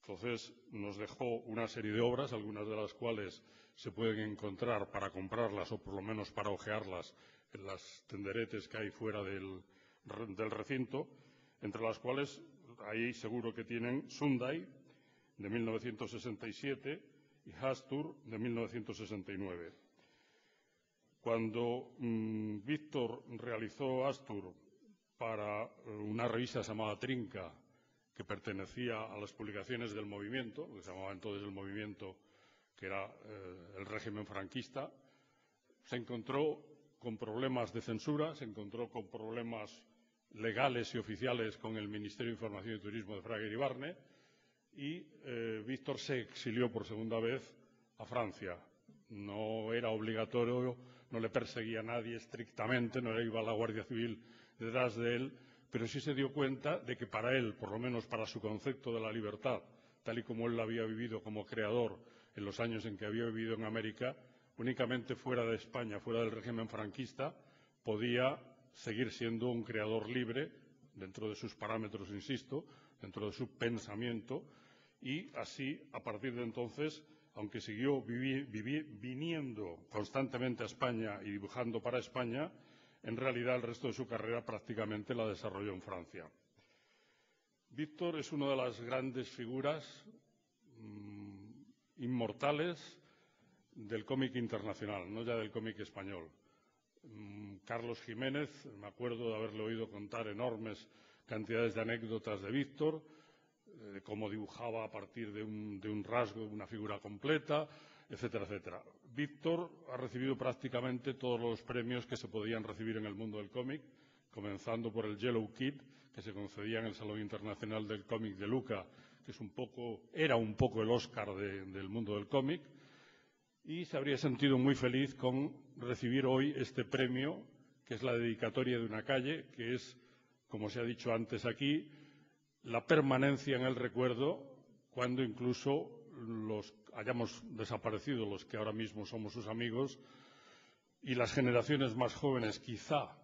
Entonces, nos dejó una serie de obras, algunas de las cuales se pueden encontrar para comprarlas o por lo menos para ojearlas en las tenderetes que hay fuera del recinto, entre las cuales ahí seguro que tienen Sunday, de 1967, y Hastur, de 1969. Cuando Víctor realizó Astur para una revista llamada Trinca, que pertenecía a las publicaciones del movimiento, que se llamaba entonces el movimiento, que era el régimen franquista, se encontró con problemas de censura, se encontró con problemas legales y oficiales con el Ministerio de Información y Turismo de Fraga Iribarne, y Víctor se exilió por segunda vez a Francia. No era obligatorio, no le perseguía a nadie estrictamente, no iba la Guardia Civil detrás de él, pero sí se dio cuenta de que para él, por lo menos para su concepto de la libertad, tal y como él la había vivido como creador en los años en que había vivido en América, únicamente fuera de España, fuera del régimen franquista, podía seguir siendo un creador libre, dentro de sus parámetros, insisto, dentro de su pensamiento, y así, a partir de entonces, aunque siguió viniendo constantemente a España y dibujando para España, en realidad el resto de su carrera prácticamente la desarrolló en Francia. Víctor es una de las grandes figuras inmortales del cómic internacional, no ya del cómic español. Carlos Jiménez, me acuerdo de haberle oído contar enormes cantidades de anécdotas de Víctor, cómo dibujaba a partir de un rasgo, de una figura completa, etcétera, etcétera. Víctor ha recibido prácticamente todos los premios que se podían recibir en el mundo del cómic, comenzando por el Yellow Kid, que se concedía en el Salón Internacional del Cómic de Luca, que era un poco el Oscar del mundo del cómic, y se habría sentido muy feliz con recibir hoy este premio, que es la dedicatoria de una calle, que es, como se ha dicho antes aquí, la permanencia en el recuerdo cuando incluso hayamos desaparecido los que ahora mismo somos sus amigos y las generaciones más jóvenes quizá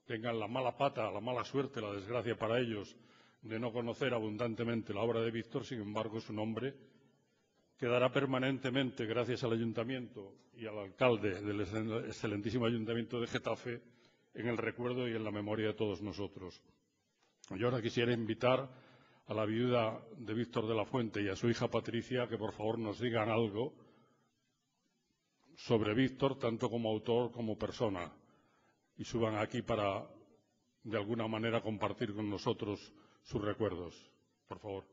tengan la mala pata, la mala suerte, la desgracia para ellos de no conocer abundantemente la obra de Víctor. Sin embargo, su nombre quedará permanentemente, gracias al Ayuntamiento y al alcalde del excelentísimo Ayuntamiento de Getafe, en el recuerdo y en la memoria de todos nosotros. Yo ahora quisiera invitar a la viuda de Víctor de la Fuente y a su hija Patricia que por favor nos digan algo sobre Víctor, tanto como autor como persona, y suban aquí para, de alguna manera, compartir con nosotros sus recuerdos. Por favor.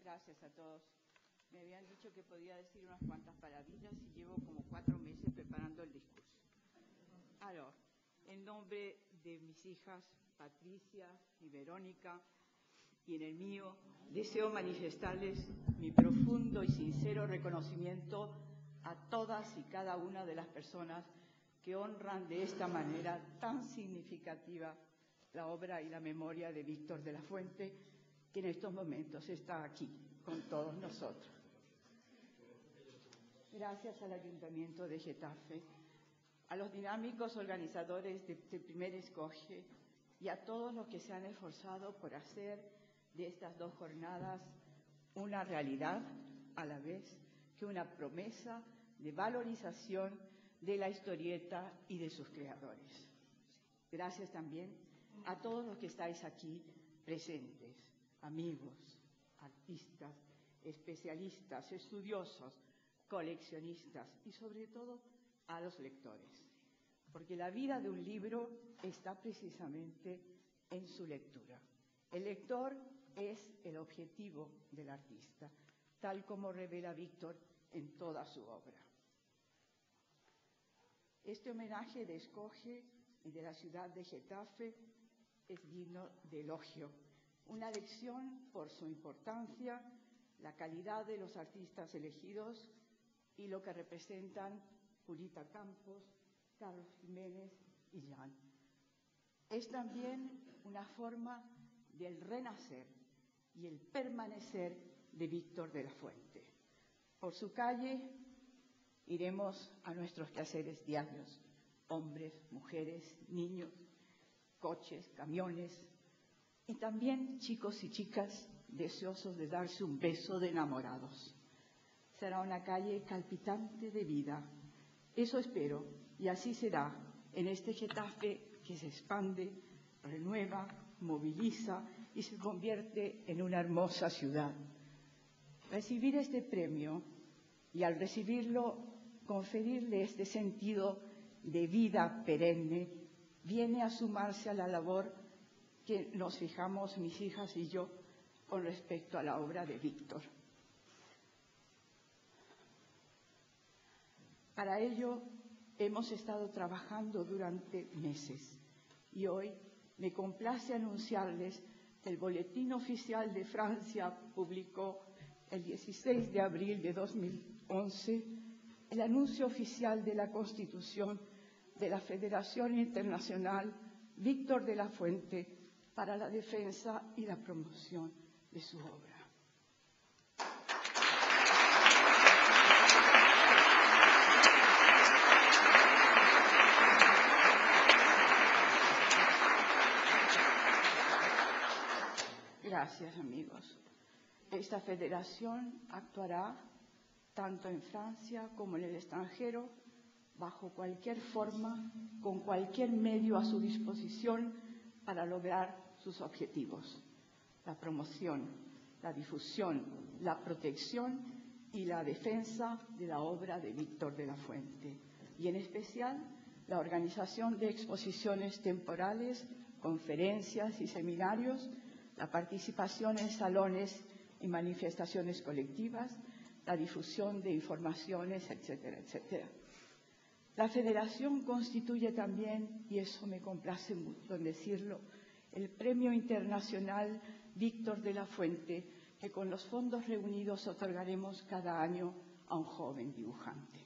Gracias a todos. Me habían dicho que podía decir unas cuantas palabritas y llevo como 4 meses preparando el discurso. Alors, en nombre de mis hijas Patricia y Verónica y en el mío, deseo manifestarles mi profundo y sincero reconocimiento a todas y cada una de las personas que honran de esta manera tan significativa la obra y la memoria de Víctor de la Fuente, que en estos momentos está aquí con todos nosotros. Gracias al Ayuntamiento de Getafe, a los dinámicos organizadores de Primer Escoge y a todos los que se han esforzado por hacer de estas 2 jornadas una realidad, a la vez que una promesa de valorización de la historieta y de sus creadores. Gracias también a todos los que estáis aquí presentes, amigos, artistas especialistas, estudiosos, coleccionistas y sobre todo a los lectores. Porque la vida de un libro está precisamente en su lectura. El lector es el objetivo del artista, tal como revela Víctor en toda su obra. Este homenaje de Escoge y de la ciudad de Getafe es digno de elogio. Una lección por su importancia, la calidad de los artistas elegidos y lo que representan Julita Campos, Carlos Jiménez y Jan. Es también una forma del renacer y el permanecer de Víctor de la Fuente. Por su calle iremos a nuestros quehaceres diarios, hombres, mujeres, niños, coches, camiones, y también chicos y chicas deseosos de darse un beso de enamorados. Será una calle palpitante de vida. Eso espero, y así será en este Getafe que se expande, renueva, moviliza y se convierte en una hermosa ciudad. Recibir este premio y al recibirlo conferirle este sentido de vida perenne viene a sumarse a la labor que nos fijamos mis hijas y yo con respecto a la obra de Víctor. Para ello hemos estado trabajando durante meses y hoy me complace anunciarles que el Boletín Oficial de Francia publicó el 16 de abril de 2011 el anuncio oficial de la Constitución de la Federación Internacional Víctor de la Fuente para la defensa y la promoción de su obra. Gracias, amigos. Esta federación actuará tanto en Francia como en el extranjero, bajo cualquier forma, con cualquier medio a su disposición para lograr sus objetivos: la promoción, la difusión, la protección y la defensa de la obra de Víctor de la Fuente, y en especial la organización de exposiciones temporales, conferencias y seminarios, la participación en salones y manifestaciones colectivas, la difusión de informaciones, etcétera, etcétera. La Federación constituye también, y eso me complace mucho en decirlo, el Premio Internacional Víctor de la Fuente, que con los fondos reunidos otorgaremos cada año a un joven dibujante.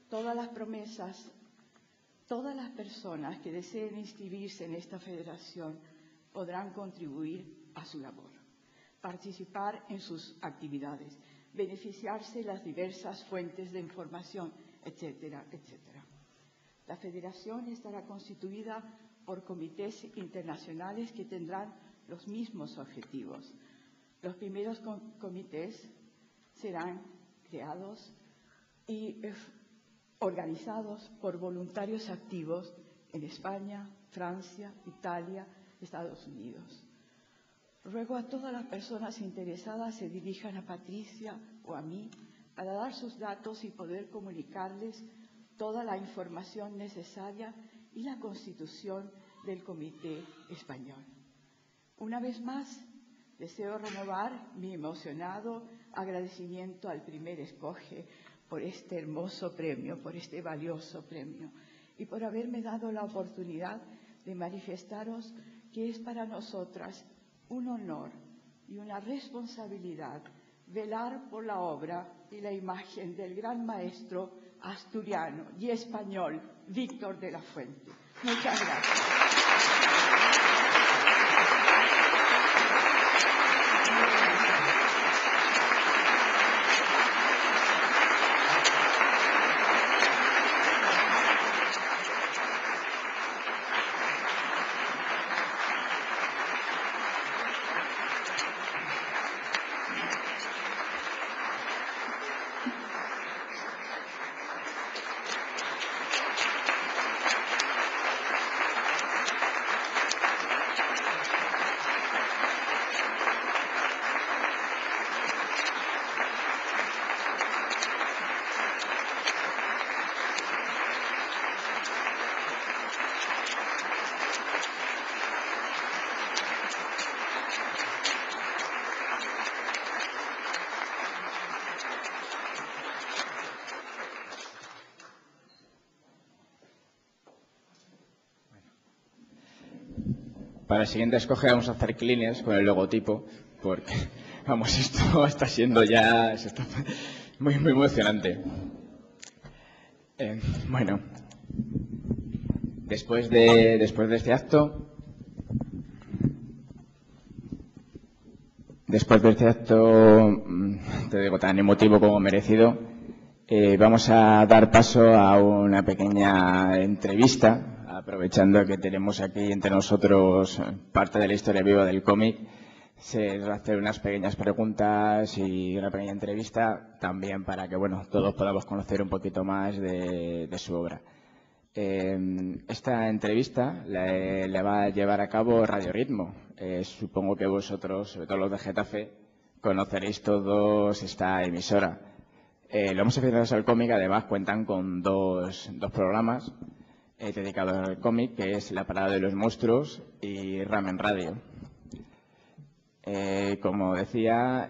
Todas las promesas, todas las personas que deseen inscribirse en esta federación podrán contribuir a su labor, participar en sus actividades, beneficiarse de las diversas fuentes de información, etcétera, etcétera. La federación estará constituida por comités internacionales que tendrán los mismos objetivos. Los primeros comités serán creados y organizados por voluntarios activos en España, Francia, Italia, Estados Unidos. Ruego a todas las personas interesadas se dirijan a Patricia o a mí para dar sus datos y poder comunicarles toda la información necesaria y la constitución del Comité Español. Una vez más, deseo renovar mi emocionado agradecimiento al primer Escoge por este hermoso premio, por este valioso premio y por haberme dado la oportunidad de manifestaros que es para nosotras un honor y una responsabilidad velar por la obra y la imagen del gran maestro asturiano y español Víctor de la Fuente. Muchas gracias. Para el siguiente escoge vamos a hacer cleaners con el logotipo, porque, vamos, esto está siendo ya muy, muy emocionante. Bueno, después de este acto, te digo, tan emotivo como merecido, vamos a dar paso a una pequeña entrevista, aprovechando que tenemos aquí entre nosotros parte de la historia viva del cómic. Se va a hacer unas pequeñas preguntas y una pequeña entrevista también para que, bueno, todos podamos conocer un poquito más de su obra. Esta entrevista la va a llevar a cabo Radio Ritmo. Supongo que vosotros, sobre todo los de Getafe, conoceréis todos esta emisora. Los aficionados al cómic, además, cuentan con dos programas dedicados al cómic, que es La Parada de los Monstruos y Ramen Radio. Como decía,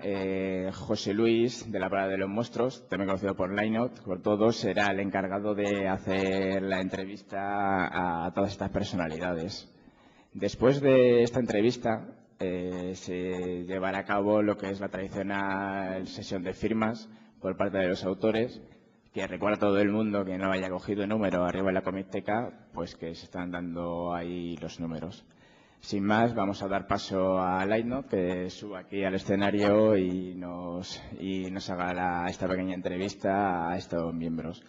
José Luis, de La Parada de los Monstruos, también conocido por Lainot, por todos, será el encargado de hacer la entrevista a todas estas personalidades. Después de esta entrevista, se llevará a cabo lo que es la tradicional sesión de firmas por parte de los autores, que recuerda a todo el mundo que no haya cogido el número arriba en la Comicteca, pues que se están dando ahí los números. Sin más, vamos a dar paso a Lainot, que suba aquí al escenario y nos haga esta pequeña entrevista a estos miembros.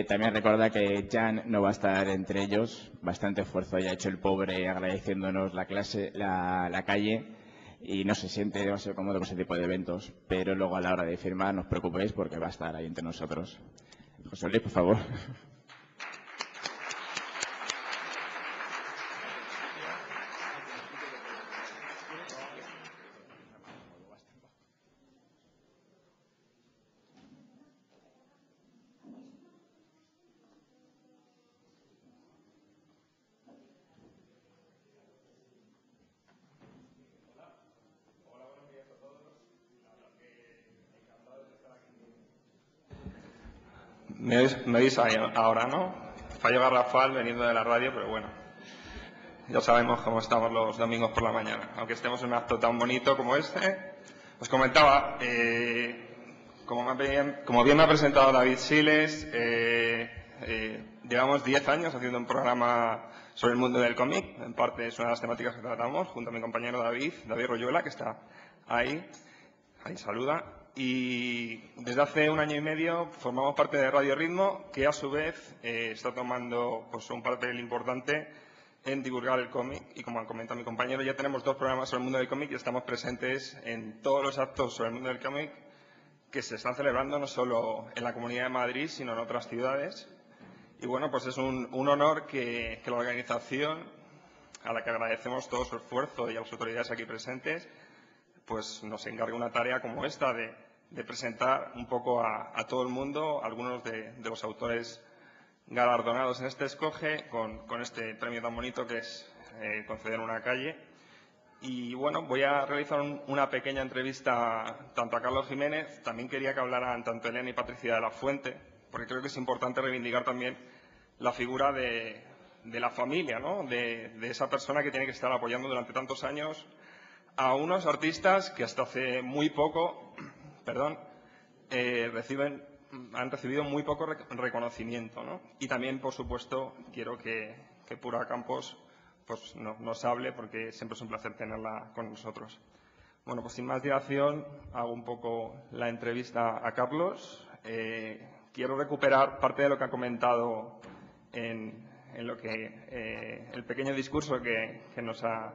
También recuerda que Jan no va a estar entre ellos, bastante esfuerzo ya ha hecho el pobre agradeciéndonos la calle, y no se siente demasiado cómodo con ese tipo de eventos, pero luego a la hora de firmar no os preocupéis porque va a estar ahí entre nosotros. José Luis, por favor. Me oís ahora, ¿no? Fallo garrafal veniendo de la radio, pero bueno, ya sabemos cómo estamos los domingos por la mañana. Aunque estemos en un acto tan bonito como este, os comentaba, como bien me ha presentado David Siles, llevamos 10 años haciendo un programa sobre el mundo del cómic. En parte es una de las temáticas que tratamos, junto a mi compañero David Royuela, que está ahí saluda. Y desde hace 1 año y medio formamos parte de Radio Ritmo, que a su vez está tomando pues, un papel importante en divulgar el cómic. Y como ha comentado mi compañero, ya tenemos 2 programas sobre el mundo del cómic y estamos presentes en todos los actos sobre el mundo del cómic que se están celebrando no solo en la Comunidad de Madrid, sino en otras ciudades. Y bueno, pues es un honor que la organización, a la que agradecemos todo su esfuerzo y a las autoridades aquí presentes, pues nos encargue una tarea como esta de presentar un poco a todo el mundo algunos de los autores galardonados en este escoge con este premio tan bonito que es conceder una calle. Y bueno, voy a realizar una pequeña entrevista tanto a Carlos Jiménez. También quería que hablaran tanto Elena y Patricia de la Fuente, porque creo que es importante reivindicar también la figura de la familia, ¿no? De esa persona que tiene que estar apoyando durante tantos años a unos artistas que hasta hace muy poco, han recibido muy poco reconocimiento, ¿no? Y también, por supuesto, quiero que Pura Campos pues, nos hable, porque siempre es un placer tenerla con nosotros. Bueno, pues sin más dilación, hago un poco la entrevista a Carlos. Quiero recuperar parte de lo que ha comentado en lo que el pequeño discurso que nos ha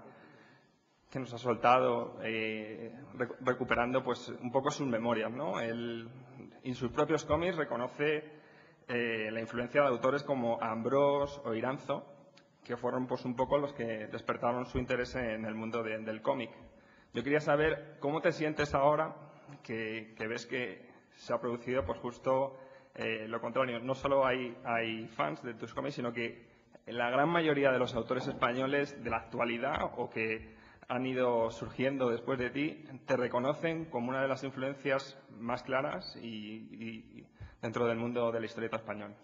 soltado, recuperando pues un poco sus memorias, ¿no? En sus propios cómics reconoce la influencia de autores como Ambrós o Iranzo, que fueron pues un poco los que despertaron su interés en el mundo del cómic. Yo quería saber cómo te sientes ahora que ves que se ha producido pues justo lo contrario. No solo hay fans de tus cómics, sino que la gran mayoría de los autores españoles de la actualidad o que han ido surgiendo después de ti, te reconocen como una de las influencias más claras y dentro del mundo de la historieta española.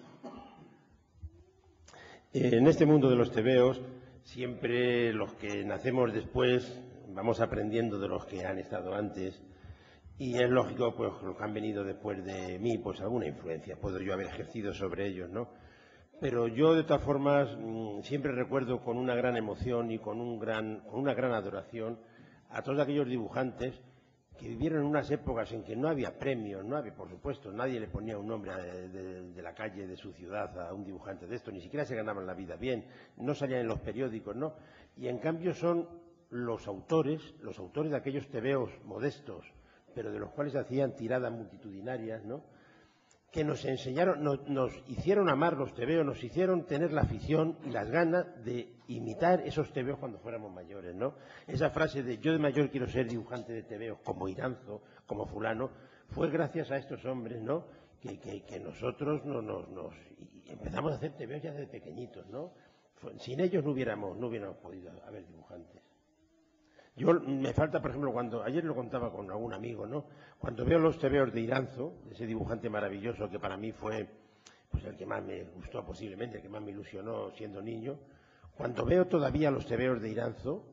En este mundo de los tebeos siempre los que nacemos después vamos aprendiendo de los que han estado antes. Y es lógico, pues los que han venido después de mí, pues alguna influencia puedo yo haber ejercido sobre ellos, ¿no? Pero yo, de todas formas, siempre recuerdo con una gran emoción y con una gran adoración a todos aquellos dibujantes que vivieron en unas épocas en que no había premios, no había, por supuesto, nadie le ponía un nombre de la calle de su ciudad a un dibujante de esto, ni siquiera se ganaban la vida bien, no salían en los periódicos, ¿no? Y en cambio son los autores de aquellos tebeos modestos, pero de los cuales hacían tiradas multitudinarias, ¿no?, que nos enseñaron, nos hicieron amar los tebeos, nos hicieron tener la afición y las ganas de imitar esos tebeos cuando fuéramos mayores, ¿no? Esa frase de yo de mayor quiero ser dibujante de tebeos como Iranzo, como fulano, fue gracias a estos hombres, ¿no?, que nosotros y empezamos a hacer tebeos ya desde pequeñitos, ¿no? Sin ellos no hubiéramos podido haber dibujantes. Me falta, por ejemplo, ayer lo contaba con algún amigo, ¿no? Cuando veo los tebeos de Iranzo, ese dibujante maravilloso que para mí fue pues el que más me gustó posiblemente, el que más me ilusionó siendo niño, cuando veo todavía los tebeos de Iranzo,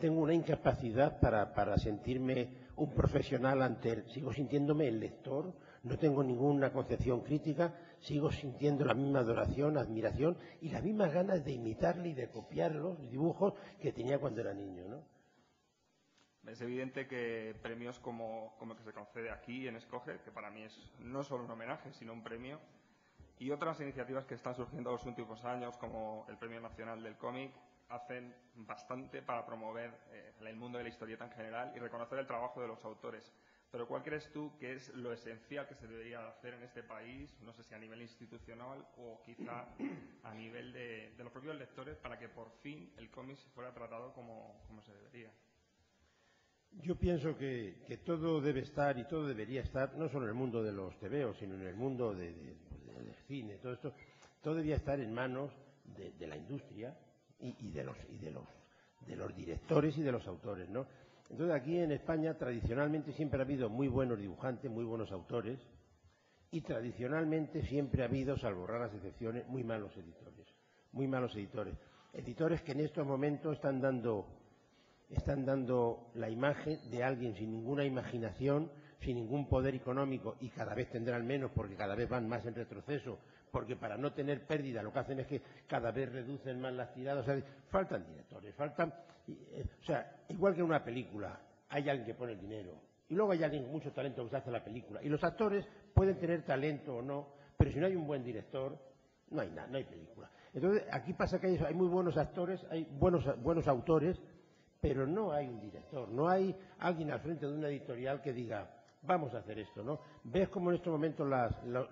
tengo una incapacidad para sentirme un profesional ante él. Sigo sintiéndome el lector, no tengo ninguna concepción crítica, sigo sintiendo la misma adoración, admiración y las mismas ganas de imitarle y de copiar los dibujos que tenía cuando era niño, ¿no? Es evidente que premios como el que se concede aquí en Escoge, que para mí es no solo un homenaje, sino un premio, y otras iniciativas que están surgiendo en los últimos años, como el Premio Nacional del Cómic, hacen bastante para promover el mundo de la historieta en general y reconocer el trabajo de los autores. Pero ¿cuál crees tú que es lo esencial que se debería hacer en este país, no sé si a nivel institucional o quizá a nivel de los propios lectores, para que por fin el cómic fuera tratado como se debería? Yo pienso que todo debe estar y todo debería estar, no solo en el mundo de los tebeos, sino en el mundo del cine, todo esto, todo debería estar en manos de la industria y de los directores y de los autores, ¿no? Entonces aquí en España tradicionalmente siempre ha habido muy buenos dibujantes, muy buenos autores, y tradicionalmente siempre ha habido, salvo raras excepciones, muy malos editores. Muy malos editores. Editores que en estos momentos están dando la imagen de alguien sin ninguna imaginación, sin ningún poder económico, y cada vez tendrán menos porque cada vez van más en retroceso, porque para no tener pérdida lo que hacen es que cada vez reducen más las tiradas. O sea, faltan directores, o sea, igual que en una película hay alguien que pone el dinero y luego hay alguien con mucho talento que hace la película, y los actores pueden tener talento o no, pero si no hay un buen director no hay nada, no hay película. Entonces aquí pasa que hay muy buenos actores, hay buenos autores, pero no hay un director, no hay alguien al frente de una editorial que diga vamos a hacer esto, ¿no? Ves cómo en estos momentos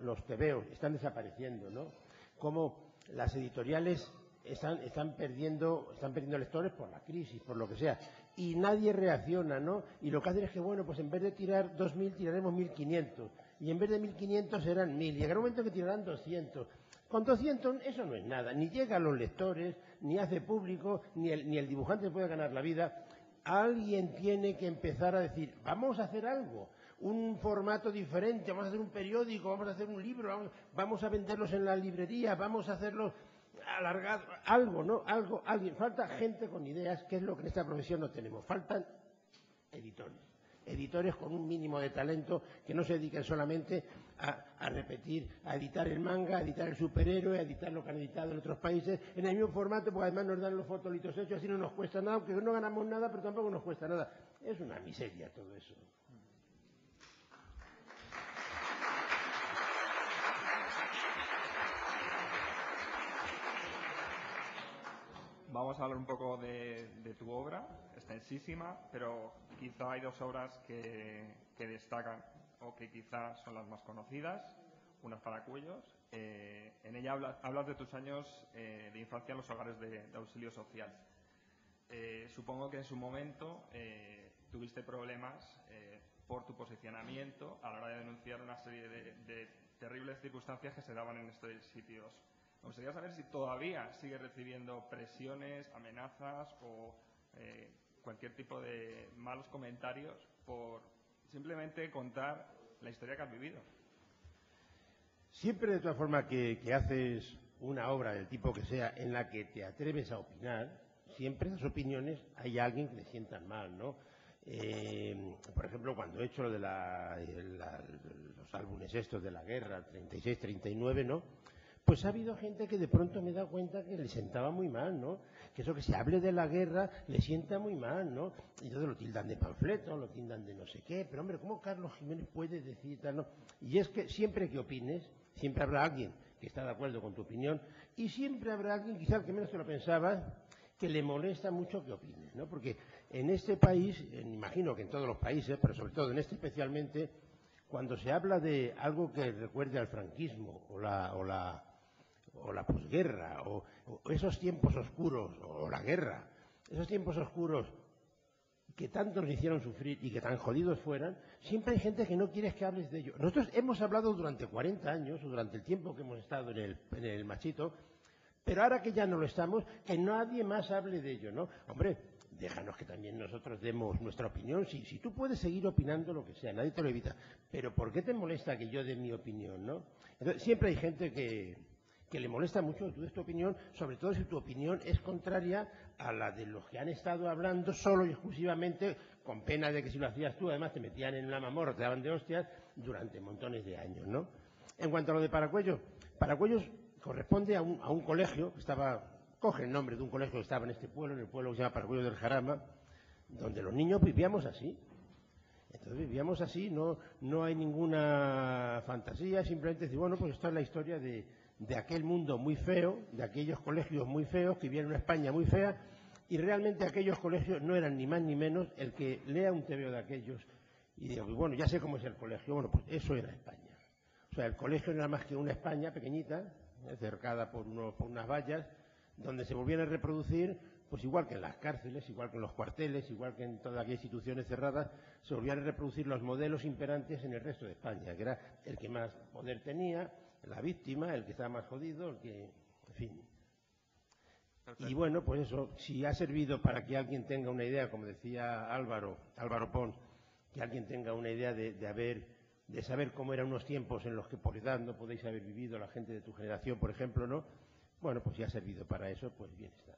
los tebeos están desapareciendo, ¿no? Cómo las editoriales están perdiendo lectores por la crisis, por lo que sea, y nadie reacciona, ¿no? Y lo que hacen es que, bueno, pues en vez de tirar 2.000 tiraremos 1.500, y en vez de 1.500 serán 1.000, y llegará un momento que tirarán 200. Con 200 eso no es nada, ni llega a los lectores, ni hace público, ni el dibujante puede ganar la vida. Alguien tiene que empezar a decir, vamos a hacer algo, un formato diferente, vamos a hacer un periódico, vamos a hacer un libro, vamos a venderlos en la librería, vamos a hacerlos alargados, algo, ¿no? Alguien. Falta gente con ideas, que es lo que en esta profesión no tenemos. Faltan editores con un mínimo de talento, que no se dediquen solamente a repetir, a editar el manga, a editar el superhéroe, a editar lo que han editado en otros países, en el mismo formato, porque además nos dan los fotolitos hechos, así no nos cuesta nada, aunque no ganamos nada, pero tampoco nos cuesta nada. Es una miseria todo eso. Vamos a hablar un poco de tu obra, extensísima, pero quizá hay dos obras que destacan o que quizá son las más conocidas, unas para Cuellos. En ella hablas de tus años de infancia en los hogares de auxilio social. Supongo que en su momento tuviste problemas por tu posicionamiento a la hora de denunciar una serie de terribles circunstancias que se daban en estos sitios. Me gustaría saber si todavía sigues recibiendo presiones, amenazas o cualquier tipo de malos comentarios por simplemente contar la historia que has vivido. Siempre, de todas formas, que haces una obra del tipo que sea en la que te atreves a opinar, siempre esas opiniones hay alguien que le sientan mal, ¿no? Por ejemplo, cuando he hecho lo de los álbumes estos de la guerra, 36, 39, ¿no? Pues ha habido gente que de pronto me he dado cuenta que le sentaba muy mal, ¿no? Que eso que se hable de la guerra le sienta muy mal, ¿no? Y entonces lo tildan de panfleto, lo tildan de no sé qué. Pero hombre, ¿cómo Carlos Jiménez puede decir tal, no? Y es que siempre que opines, siempre habrá alguien que está de acuerdo con tu opinión y siempre habrá alguien, quizá el que menos te lo pensaba, que le molesta mucho que opines, ¿no? Porque en este país, imagino que en todos los países, pero sobre todo en este especialmente, cuando se habla de algo que recuerde al franquismo o la posguerra o esos tiempos oscuros o la guerra, esos tiempos oscuros que tanto nos hicieron sufrir y que tan jodidos fueran, siempre hay gente que no quiere que hables de ello. Nosotros hemos hablado durante 40 años, o durante el tiempo que hemos estado en el Machito, pero ahora que ya no lo estamos, que nadie más hable de ello, ¿no? Hombre, déjanos que también nosotros demos nuestra opinión. Si tú puedes seguir opinando lo que sea, nadie te lo evita. Pero ¿por qué te molesta que yo dé mi opinión, no? Entonces, siempre hay gente que le molesta mucho que tú des tu opinión, sobre todo si tu opinión es contraria a la de los que han estado hablando solo y exclusivamente, con pena de que si lo hacías tú, además te metían en una mamorra, te daban de hostias durante montones de años, ¿no? En cuanto a lo de Paracuellos, Paracuellos corresponde a un colegio que coge el nombre de un colegio que estaba en este pueblo, en el pueblo que se llama Paracuellos del Jarama, donde los niños vivíamos así. Entonces vivíamos así, no hay ninguna fantasía, simplemente decir, bueno, pues esto es la historia de aquel mundo muy feo, de aquellos colegios muy feos que vivían en una España muy fea, y realmente aquellos colegios no eran ni más ni menos el que lea un TVO de aquellos y diga, bueno, ya sé cómo es el colegio, bueno, pues eso era España. O sea, el colegio no era más que una España pequeñita, cercada por unas vallas, donde se volvían a reproducir, pues igual que en las cárceles, igual que en los cuarteles, igual que en todas aquellas instituciones cerradas, se volvían a reproducir los modelos imperantes en el resto de España, que era el que más poder tenía, la víctima, el que estaba más jodido, el que, en fin. Perfecto. Y bueno, pues eso, si ha servido para que alguien tenga una idea, como decía Álvaro Pons, que alguien tenga una idea de saber cómo eran unos tiempos en los que por edad no podéis haber vivido la gente de tu generación, por ejemplo, ¿no? Bueno, pues si ha servido para eso, pues bien está.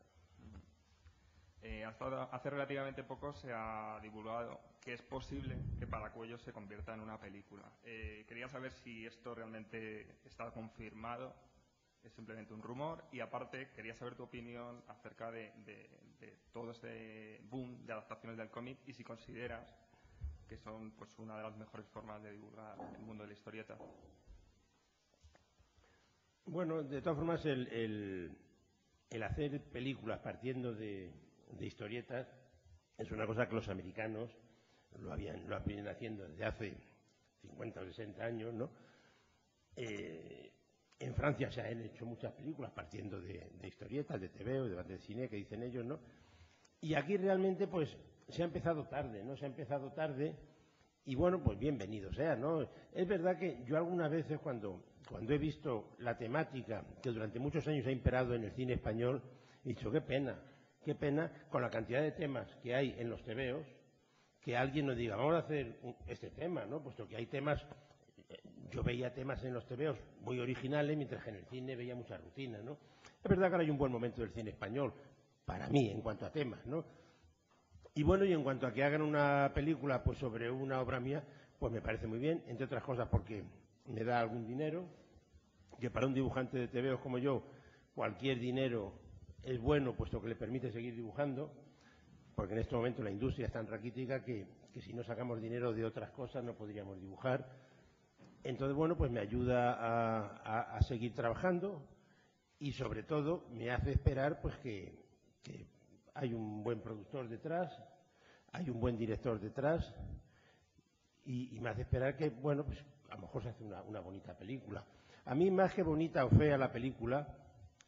Hasta hace relativamente poco se ha divulgado que es posible que Paracuellos se convierta en una película. Quería saber si esto realmente está confirmado, es simplemente un rumor, y aparte quería saber tu opinión acerca de todo este boom de adaptaciones del cómic y si consideras que son pues una de las mejores formas de divulgar el mundo de la historieta. Bueno, de todas formas, el hacer películas partiendo de historietas es una cosa que los americanos lo vienen haciendo desde hace 50 o 60 años, ¿no? En Francia se han hecho muchas películas partiendo de historietas, de TVO, de bandas de cine, que dicen ellos, ¿no? Y aquí realmente, pues, se ha empezado tarde, ¿no? Se ha empezado tarde y, bueno, pues bienvenido sea, ¿no? Es verdad que yo algunas veces cuando he visto la temática que durante muchos años ha imperado en el cine español, he dicho, qué pena con la cantidad de temas que hay en los TVOs, que alguien nos diga, vamos a hacer este tema, ¿no? Puesto que hay temas, yo veía temas en los TVOs muy originales, mientras que en el cine veía mucha rutina, ¿no? Es verdad que ahora hay un buen momento del cine español, para mí, en cuanto a temas, ¿no? Y bueno, y en cuanto a que hagan una película pues sobre una obra mía, pues me parece muy bien, entre otras cosas porque me da algún dinero, que para un dibujante de TVOs como yo, cualquier dinero es bueno, puesto que le permite seguir dibujando, porque en este momento la industria es tan raquítica que si no sacamos dinero de otras cosas no podríamos dibujar. Entonces, bueno, pues me ayuda a seguir trabajando y sobre todo me hace esperar pues que hay un buen productor detrás, hay un buen director detrás y me hace esperar que, bueno, pues a lo mejor se hace una bonita película. A mí, más que bonita o fea la película,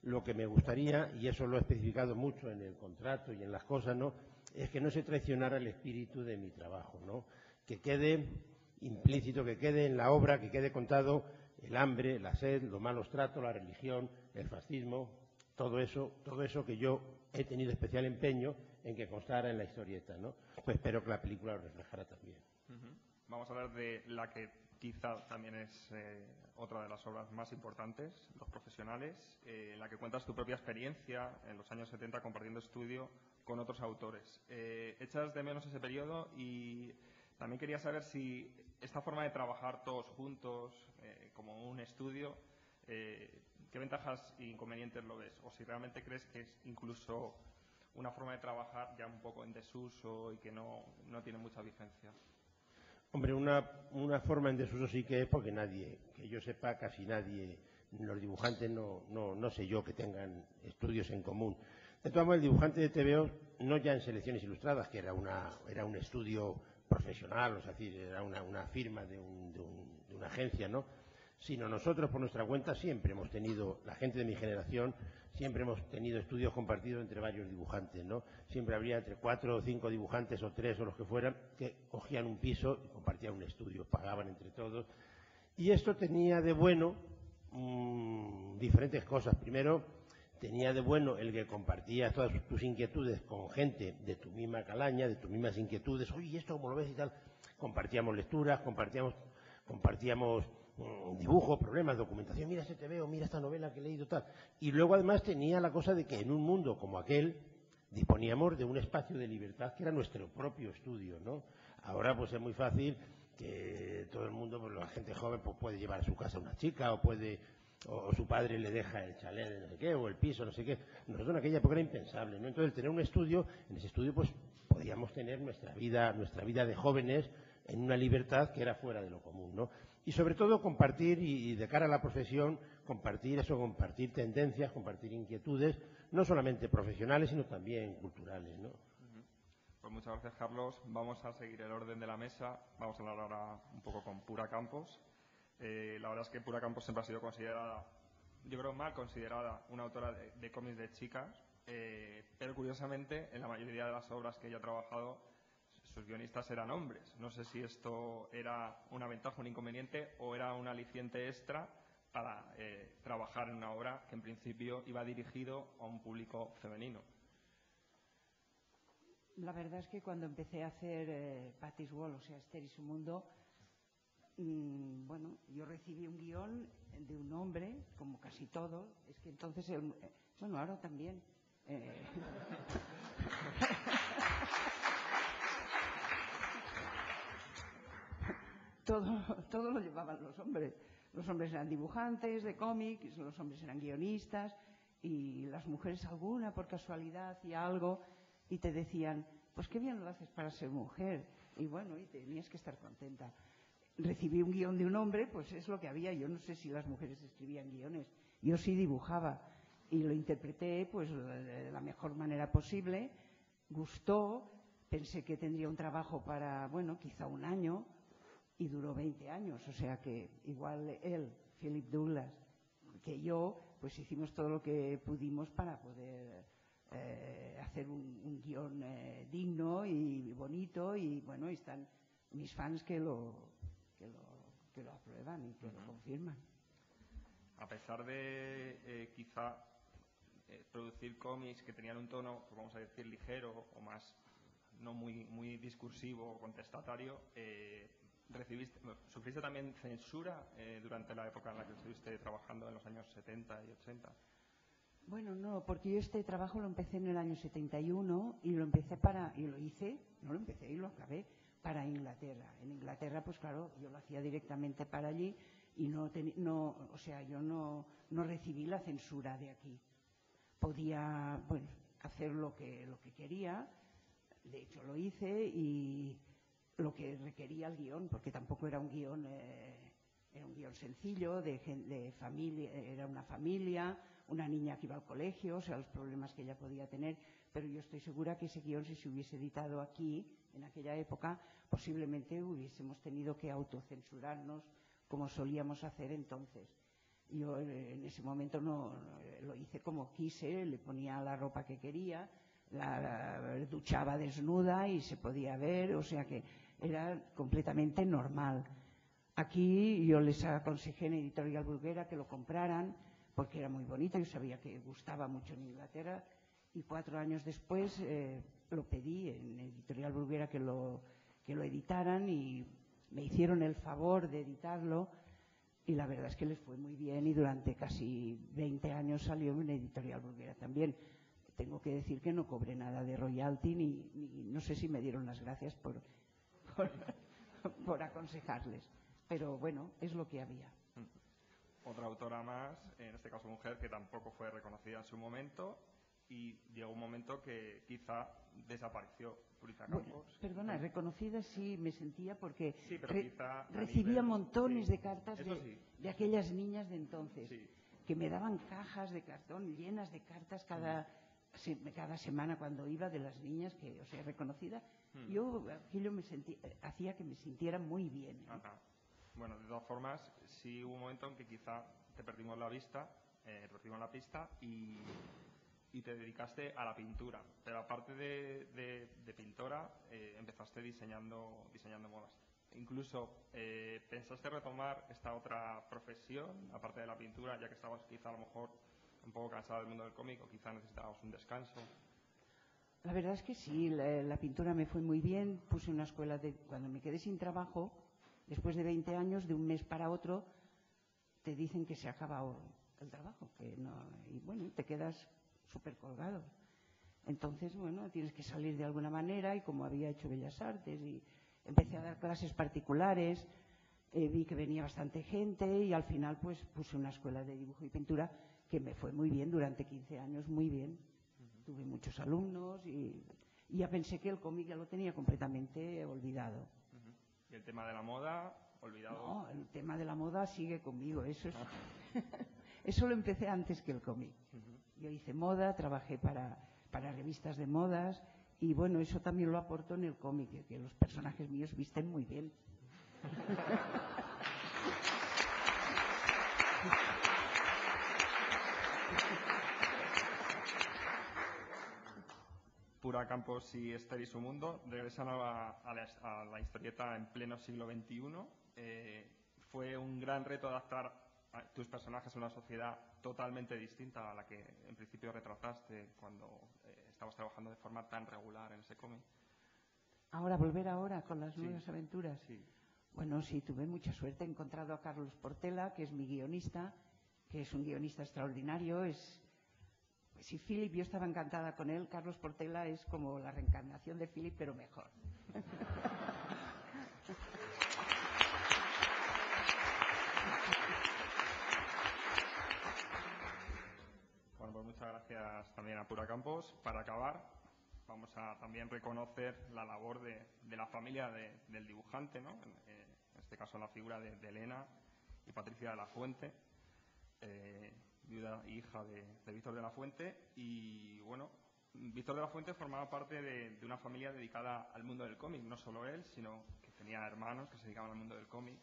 lo que me gustaría, y eso lo he especificado mucho en el contrato y en las cosas, ¿no?, es que no se traicionara el espíritu de mi trabajo, ¿no? Que quede implícito, que quede en la obra, que quede contado el hambre, la sed, los malos tratos, la religión, el fascismo, todo eso que yo he tenido especial empeño en que constara en la historieta, ¿no? Pues espero que la película lo reflejara también. Vamos a hablar de la que quizá también es otra de las obras más importantes, Los Profesionales, en la que cuentas tu propia experiencia en los años 70 compartiendo estudio con otros autores. ¿Echas de menos ese periodo? Y también quería saber si esta forma de trabajar todos juntos, como un estudio, ¿qué ventajas e inconvenientes lo ves? O si realmente crees que es incluso una forma de trabajar ya un poco en desuso y que no tiene mucha vigencia. Hombre, una forma en desuso sí que es, porque nadie, que yo sepa, casi nadie, los dibujantes no sé yo que tengan estudios en común. De todas maneras, el dibujante de TVO, no ya en Selecciones Ilustradas, que era un estudio profesional, o sea, era una firma de una agencia, ¿no?, sino nosotros por nuestra cuenta siempre hemos tenido, la gente de mi generación, siempre hemos tenido estudios compartidos entre varios dibujantes, ¿no? Siempre habría entre 4 o 5 dibujantes o 3 o los que fueran que cogían un piso y compartían un estudio, pagaban entre todos. Y esto tenía de bueno diferentes cosas. Primero, tenía de bueno el que compartías todas tus inquietudes con gente de tu misma calaña, de tus mismas inquietudes. Oye, ¿esto cómo lo ves y tal? Compartíamos lecturas, compartíamos dibujo, problemas, documentación, mira este TVO, mira esta novela que he leído, tal. Y luego además tenía la cosa de que en un mundo como aquel disponíamos de un espacio de libertad que era nuestro propio estudio, ¿no? Ahora pues es muy fácil que todo el mundo, pues la gente joven, pues puede llevar a su casa una chica o su padre le deja el chalet de no sé qué, o el piso, no sé qué. Nosotros en aquella época era impensable, ¿no? Entonces, tener un estudio, en ese estudio pues podíamos tener nuestra vida de jóvenes en una libertad que era fuera de lo común, ¿no? Y sobre todo compartir, y de cara a la profesión, compartir tendencias, compartir inquietudes, no solamente profesionales, sino también culturales, ¿no? Pues muchas gracias, Carlos. Vamos a seguir el orden de la mesa. Vamos a hablar ahora un poco con Pura Campos. La verdad es que Pura Campos siempre ha sido considerada, yo creo mal considerada, una autora de cómics de chicas, pero curiosamente en la mayoría de las obras que ella ha trabajado sus guionistas eran hombres. No sé si esto era una ventaja, un inconveniente o era un aliciente extra para trabajar en una obra que en principio iba dirigido a un público femenino. La verdad es que cuando empecé a hacer Patty's World, o sea, Esther y su mundo, bueno, yo recibí un guión de un hombre, como casi todo. Es que entonces, bueno, ahora también. Todo lo llevaban los hombres. Los hombres eran dibujantes de cómics, los hombres eran guionistas, y las mujeres alguna, por casualidad, hacía algo y te decían, pues qué bien lo haces para ser mujer. Y bueno, y tenías que estar contenta. Recibí un guión de un hombre, pues es lo que había. Yo no sé si las mujeres escribían guiones, yo sí dibujaba y lo interpreté pues de la mejor manera posible. Gustó, pensé que tendría un trabajo para, bueno, quizá un año, y duró 20 años, o sea que igual él, Philip Douglas, que yo, pues hicimos todo lo que pudimos para poder hacer un guión digno y bonito, y bueno, están mis fans que lo aprueban y que lo confirman. A pesar de quizá producir cómics que tenían un tono, pues vamos a decir, ligero o más, no muy discursivo o contestatario, ¿sufriste también censura durante la época en la que estuviste trabajando en los años 70 y 80? Bueno, no, porque yo este trabajo lo empecé en el año 71 y lo hice, no lo empecé y lo acabé para Inglaterra. En Inglaterra, pues claro, yo lo hacía directamente para allí y o sea, yo no recibí la censura de aquí. Podía, bueno, hacer lo que quería, de hecho lo hice, y lo que requería el guión, porque tampoco era un guión, era un guión sencillo, de familia, era una familia, una niña que iba al colegio, o sea, los problemas que ella podía tener, pero yo estoy segura que ese guión, si se hubiese editado aquí, en aquella época, posiblemente hubiésemos tenido que autocensurarnos, como solíamos hacer entonces. Yo en ese momento no lo hice como quise, le ponía la ropa que quería, la duchaba desnuda y se podía ver, o sea que era completamente normal. Aquí yo les aconsejé en Editorial Bruguera que lo compraran porque era muy bonito, yo sabía que gustaba mucho en Inglaterra, y 4 años después lo pedí en Editorial Bruguera que lo editaran, y me hicieron el favor de editarlo y la verdad es que les fue muy bien y durante casi 20 años salió en Editorial Bruguera también. Tengo que decir que no cobré nada de royalty ni no sé si me dieron las gracias por aconsejarles. Pero bueno, es lo que había. Otra autora más, en este caso mujer, que tampoco fue reconocida en su momento y llegó un momento que quizá desapareció. Purita Campos. Bueno, perdona, reconocida sí me sentía porque sí, pero quizá recibía montones sí, de cartas sí, de aquellas niñas de entonces sí, que me daban cajas de cartón llenas de cartas cada semana cuando iba de las niñas que, o sea, reconocida. Yo aquello hacía que me sintiera muy bien. Ajá. Bueno, de todas formas, sí hubo un momento en que quizá te perdimos la vista, pista y te dedicaste a la pintura. Pero aparte de pintora, empezaste diseñando modas. Incluso pensaste retomar esta otra profesión, aparte de la pintura, ya que estabas quizá a lo mejor un poco cansada del mundo del cómic o quizá necesitabas un descanso. La verdad es que sí, la pintura me fue muy bien. Puse una escuela cuando me quedé sin trabajo, después de 20 años, de un mes para otro, te dicen que se ha acabado el trabajo, que no, y bueno, te quedas súper colgado. Entonces, bueno, tienes que salir de alguna manera y como había hecho Bellas Artes y empecé a dar clases particulares, vi que venía bastante gente y al final pues puse una escuela de dibujo y pintura que me fue muy bien durante 15 años, muy bien. Tuve muchos alumnos y ya pensé que el cómic ya lo tenía completamente olvidado. ¿Y el tema de la moda, olvidado? No, el tema de la moda sigue conmigo, eso es... Eso lo empecé antes que el cómic. Yo hice moda, trabajé para revistas de modas y bueno, eso también lo aporto en el cómic, que los personajes míos visten muy bien. Pura Campos y Esther y su mundo regresan a la historieta en pleno siglo XXI. Fue un gran reto adaptar a tus personajes a una sociedad totalmente distinta a la que en principio retrataste cuando estabas trabajando de forma tan regular en ese cómic. Volver ahora con las nuevas aventuras. Sí. Bueno, sí, tuve mucha suerte. He encontrado a Carlos Portela, que es mi guionista, que es un guionista extraordinario. Si Philip, yo estaba encantada con él, Carlos Portela es como la reencarnación de Philip, pero mejor. Bueno, pues muchas gracias también a Pura Campos. Para acabar, vamos a también reconocer la labor de la familia del dibujante, ¿no? En este caso la figura de Elena y Patricia de la Fuente, viuda e hija de Víctor de la Fuente. Y bueno, Víctor de la Fuente formaba parte de una familia dedicada al mundo del cómic, no solo él, sino que tenía hermanos que se dedicaban al mundo del cómic.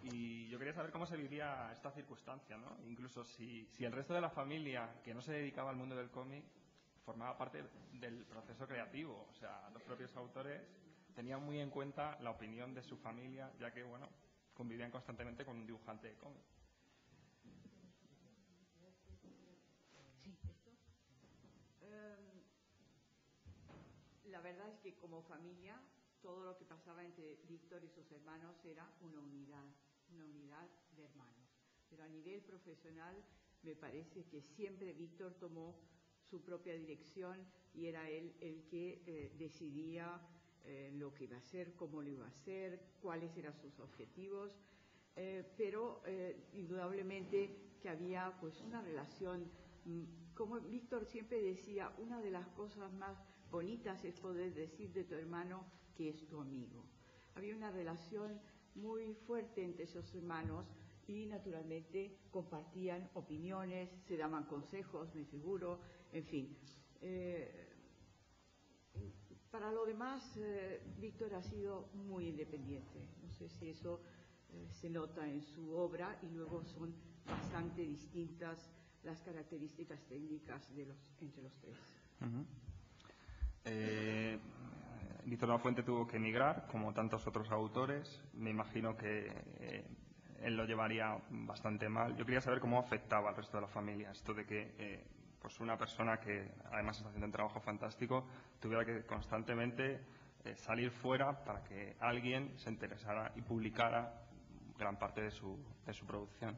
Y yo quería saber cómo se vivía esta circunstancia, ¿no? Incluso si el resto de la familia que no se dedicaba al mundo del cómic formaba parte del proceso creativo. O sea, los propios autores tenían muy en cuenta la opinión de su familia, ya que, bueno, convivían constantemente con un dibujante de cómic. La verdad es que como familia todo lo que pasaba entre Víctor y sus hermanos era una unidad de hermanos. Pero a nivel profesional me parece que siempre Víctor tomó su propia dirección y era él el que decidía lo que iba a hacer, cómo lo iba a hacer, cuáles eran sus objetivos, pero indudablemente que había pues una relación, como Víctor siempre decía, una de las cosas más bonitas es poder decir de tu hermano que es tu amigo. Había una relación muy fuerte entre esos hermanos y naturalmente compartían opiniones, se daban consejos, me figuro, en fin. Para lo demás, Víctor ha sido muy independiente. No sé si eso se nota en su obra y luego son bastante distintas las características técnicas entre los tres. Víctor de la Fuente tuvo que emigrar, como tantos otros autores. Me imagino que él lo llevaría bastante mal. Yo quería saber cómo afectaba al resto de la familia esto de que pues una persona que además está haciendo un trabajo fantástico tuviera que constantemente salir fuera para que alguien se interesara y publicara gran parte de su producción.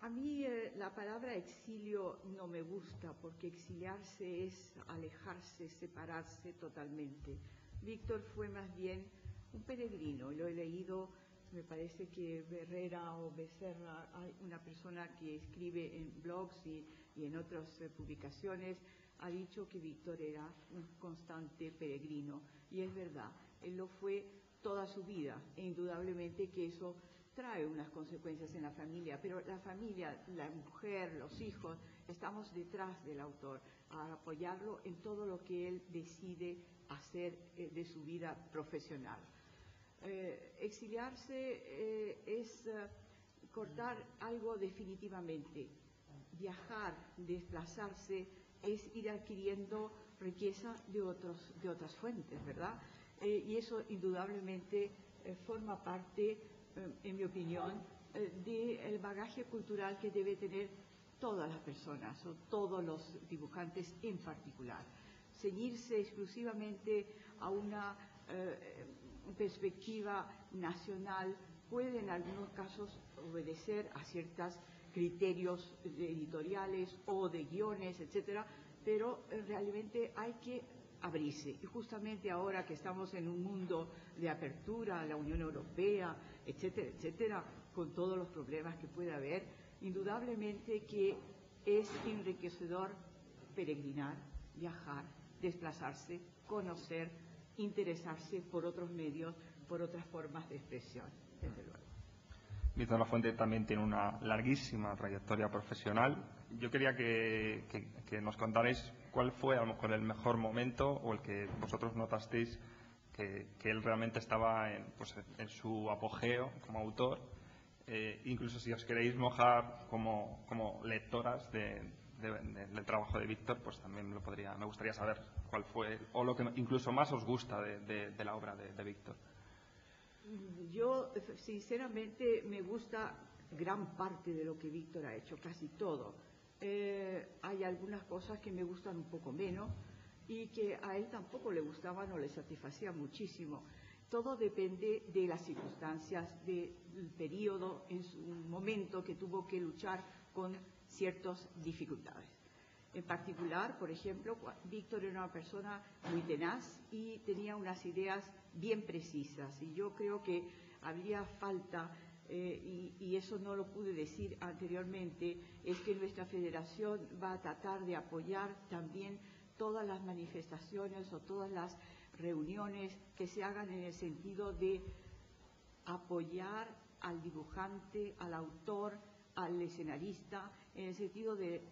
A mí la palabra exilio no me gusta, porque exiliarse es alejarse, separarse totalmente. Víctor fue más bien un peregrino. Lo he leído, me parece que Herrera o Becerra, hay una persona que escribe en blogs y en otras publicaciones, ha dicho que Víctor era un constante peregrino. Y es verdad, él lo fue toda su vida, e indudablemente que eso trae unas consecuencias en la familia, pero la familia, la mujer, los hijos, estamos detrás del autor a apoyarlo en todo lo que él decide hacer de su vida profesional. Exiliarse es cortar algo definitivamente. Viajar, desplazarse, es ir adquiriendo riqueza de otras fuentes, ¿verdad? Y eso indudablemente forma parte, en mi opinión, del bagaje cultural que debe tener todas las personas o todos los dibujantes en particular. Ceñirse exclusivamente a una perspectiva nacional puede en algunos casos obedecer a ciertos criterios editoriales o de guiones, etcétera, pero realmente hay que abrirse. Y justamente ahora que estamos en un mundo de apertura a la Unión Europea, etcétera, etcétera, con todos los problemas que puede haber, indudablemente que es enriquecedor peregrinar, viajar, desplazarse, conocer, interesarse por otros medios, por otras formas de expresión, desde luego. Víctor Lafuente también tiene una larguísima trayectoria profesional. Yo quería que nos contarais cuál fue a lo mejor el mejor momento o el que vosotros notasteis que él realmente estaba en su apogeo como autor. Incluso si os queréis mojar como lectoras del trabajo de Víctor, pues también me gustaría saber cuál fue, o lo que incluso más os gusta de la obra de Víctor. Yo, sinceramente, me gusta gran parte de lo que Víctor ha hecho, casi todo. Hay algunas cosas que me gustan un poco menos y que a él tampoco le gustaban o le satisfacían muchísimo. Todo depende de las circunstancias, del periodo, en su momento que tuvo que luchar con ciertas dificultades. En particular, por ejemplo, Víctor era una persona muy tenaz y tenía unas ideas bien precisas. Y yo creo que habría falta, y eso no lo pude decir anteriormente, es que nuestra federación va a tratar de apoyar también todas las manifestaciones o todas las reuniones que se hagan en el sentido de apoyar al dibujante, al autor, al escenarista, en el sentido de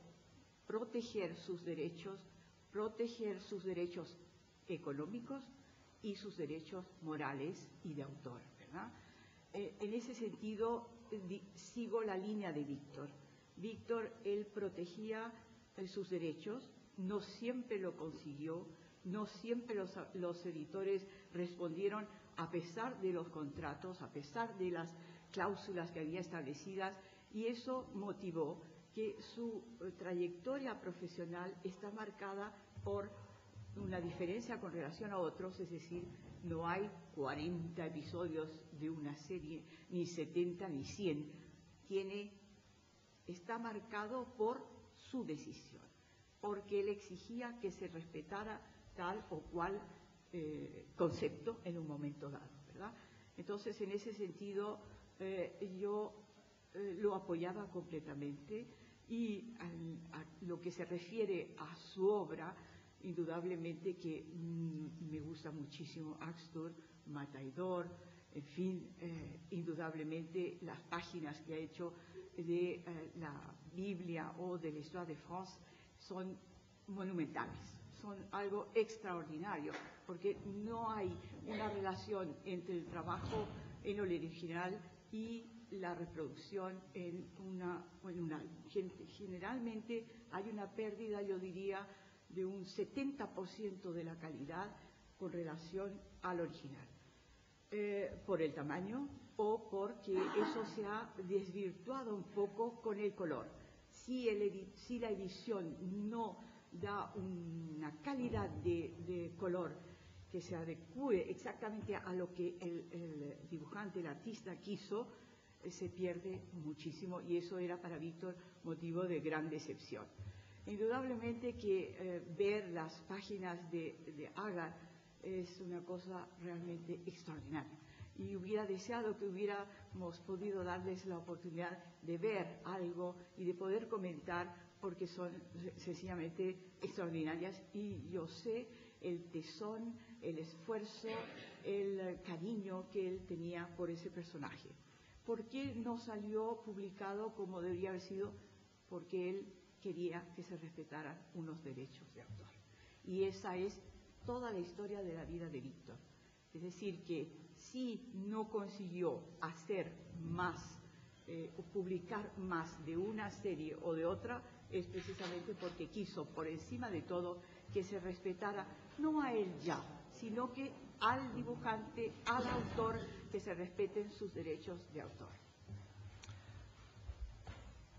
proteger sus derechos económicos y sus derechos morales y de autor, ¿verdad? En ese sentido, sigo la línea de Víctor. Víctor, él protegía sus derechos, no siempre lo consiguió, no siempre los editores respondieron a pesar de los contratos, a pesar de las cláusulas que había establecidas, y eso motivó que su trayectoria profesional está marcada por una diferencia con relación a otros, es decir, no hay 40 episodios de una serie, ni 70 ni 100. Está marcado por su decisión, porque él exigía que se respetara tal o cual concepto en un momento dado, ¿verdad? Entonces, en ese sentido, yo lo apoyaba completamente. Y a lo que se refiere a su obra, indudablemente que me gusta muchísimo Axtor, Mataidor, en fin, indudablemente las páginas que ha hecho de la Biblia o de l'Histoire de France son monumentales, son algo extraordinario, porque no hay una relación entre el trabajo en el original y la reproducción en un álbum. Generalmente hay una pérdida, yo diría, de un 70% de la calidad con relación al original, por el tamaño o porque eso se ha desvirtuado un poco con el color. Si la edición no da una calidad de color que se adecue exactamente a lo que el dibujante, el artista quiso, se pierde muchísimo, y eso era para Víctor motivo de gran decepción. Indudablemente que ver las páginas de Agar es una cosa realmente extraordinaria, y hubiera deseado que hubiéramos podido darles la oportunidad de ver algo y de poder comentar, porque son sencillamente extraordinarias, y yo sé el tesón, el esfuerzo, el cariño que él tenía por ese personaje. ¿Por qué no salió publicado como debería haber sido? Porque él quería que se respetaran unos derechos de autor. Y esa es toda la historia de la vida de Víctor. Es decir, que si no consiguió hacer más o publicar más de una serie o de otra, es precisamente porque quiso, por encima de todo, que se respetara no a él ya, sino que al dibujante, al autor, que se respeten sus derechos de autor.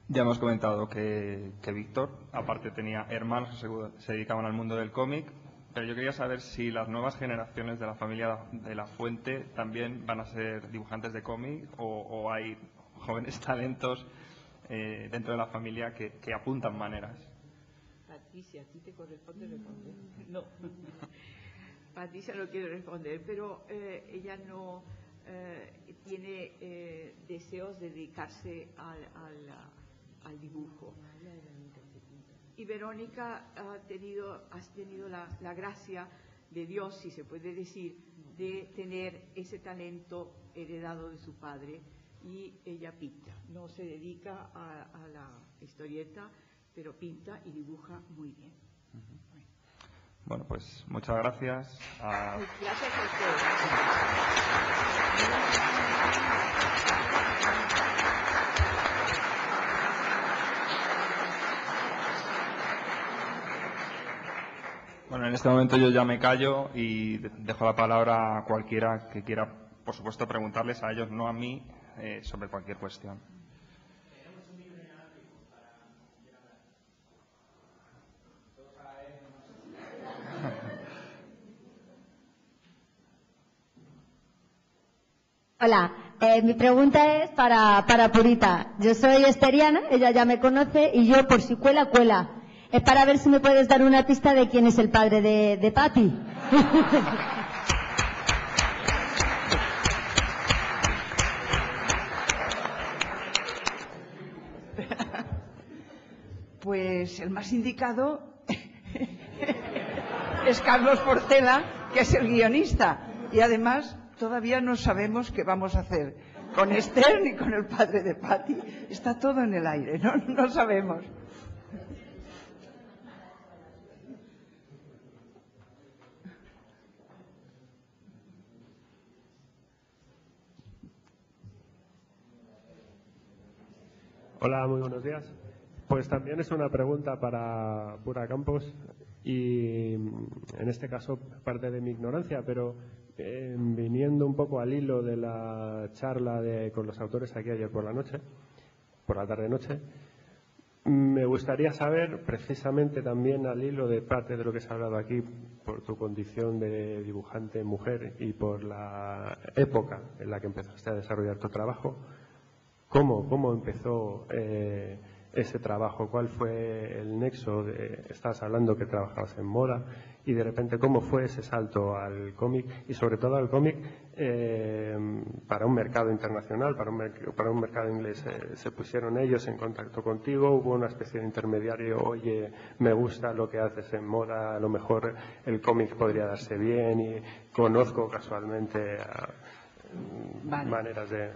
Ya hemos comentado que Víctor, aparte, tenía hermanos que se dedicaban al mundo del cómic, pero yo quería saber si las nuevas generaciones de la familia de La Fuente también van a ser dibujantes de cómic, o hay jóvenes talentos dentro de la familia que apuntan maneras. Patricia, ¿a ti te corresponde responder? No. Patricia no quiere responder, pero ella no tiene deseos de dedicarse al dibujo. Y Verónica has tenido la gracia de Dios, si se puede decir, de tener ese talento heredado de su padre, y ella pinta. No se dedica a la historieta, pero pinta y dibuja muy bien. Bueno, pues muchas gracias. Gracias a ustedes. Bueno, en este momento yo ya me callo y dejo la palabra a cualquiera que quiera, por supuesto, preguntarles a ellos, no a mí, sobre cualquier cuestión. Hola, mi pregunta es para Purita. Yo soy esteriana, ella ya me conoce, y yo, por si cuela, cuela. Es para ver si me puedes dar una pista de quién es el padre de Patty. Pues el más indicado es Carlos Porcela, que es el guionista. Y además todavía no sabemos qué vamos a hacer con Esther ni con el padre de Patty. Está todo en el aire, no sabemos. Hola, muy buenos días. Pues también es una pregunta para Pura Campos, y en este caso parte de mi ignorancia, pero viniendo un poco al hilo de la charla con los autores aquí ayer por la tarde-noche, me gustaría saber, precisamente también al hilo de parte de lo que se ha hablado aquí, por tu condición de dibujante mujer y por la época en la que empezaste a desarrollar tu trabajo, ¿cómo empezó ese trabajo? ¿Cuál fue el nexo? Estabas hablando que trabajabas en moda, y de repente, ¿cómo fue ese salto al cómic? Y sobre todo al cómic para un mercado internacional, para un mercado inglés. ¿Se pusieron ellos en contacto contigo? ¿Hubo una especie de intermediario? Oye, me gusta lo que haces en moda, a lo mejor el cómic podría darse bien, y conozco casualmente maneras de...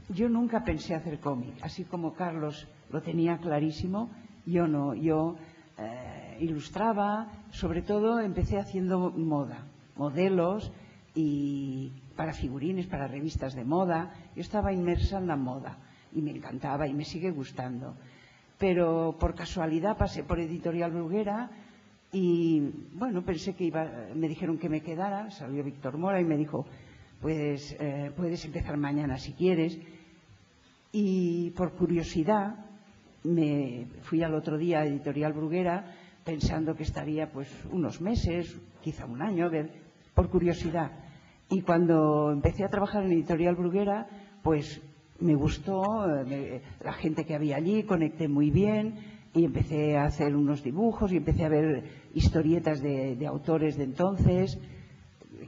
Yo nunca pensé hacer cómic, así como Carlos lo tenía clarísimo, yo no. Yo ilustraba, sobre todo empecé haciendo moda, modelos, y para figurines, para revistas de moda. Yo estaba inmersa en la moda y me encantaba y me sigue gustando. Pero por casualidad pasé por Editorial Bruguera y, bueno, pensé que me dijeron que me quedara. Salió Víctor Mora y me dijo, pues puedes empezar mañana si quieres. Y por curiosidad me fui al otro día a Editorial Bruguera pensando que estaría pues unos meses, quizá un año, por curiosidad. Y cuando empecé a trabajar en Editorial Bruguera, pues me gustó la gente que había allí, conecté muy bien y empecé a hacer unos dibujos y empecé a ver historietas de autores de entonces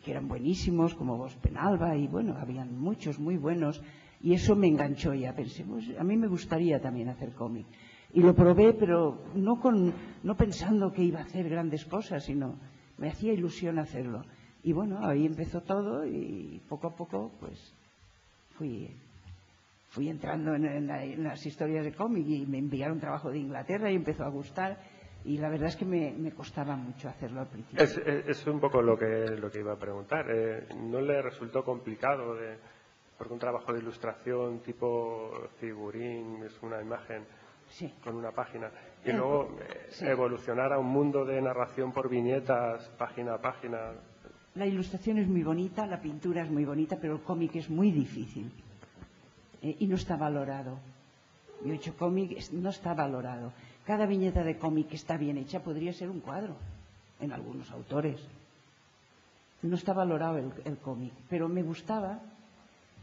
que eran buenísimos, como Vos Penalba, y bueno, habían muchos muy buenos, y eso me enganchó. Ya pensé, pues a mí me gustaría también hacer cómic. Y lo probé, pero no pensando que iba a hacer grandes cosas, sino me hacía ilusión hacerlo. Y bueno, ahí empezó todo y poco a poco pues fui entrando en las historias de cómic y me enviaron trabajo de Inglaterra y empezó a gustar. Y la verdad es que me costaba mucho hacerlo al principio. Es un poco lo que iba a preguntar. ¿No le resultó complicado? Porque un trabajo de ilustración tipo figurín, es una imagen con una página, y luego evolucionar a un mundo de narración por viñetas, página a página. La ilustración es muy bonita, la pintura es muy bonita, pero el cómic es muy difícil y no está valorado. Yo he hecho cómic, no está valorado. Cada viñeta de cómic que está bien hecha podría ser un cuadro en algunos autores. No está valorado el cómic, pero me gustaba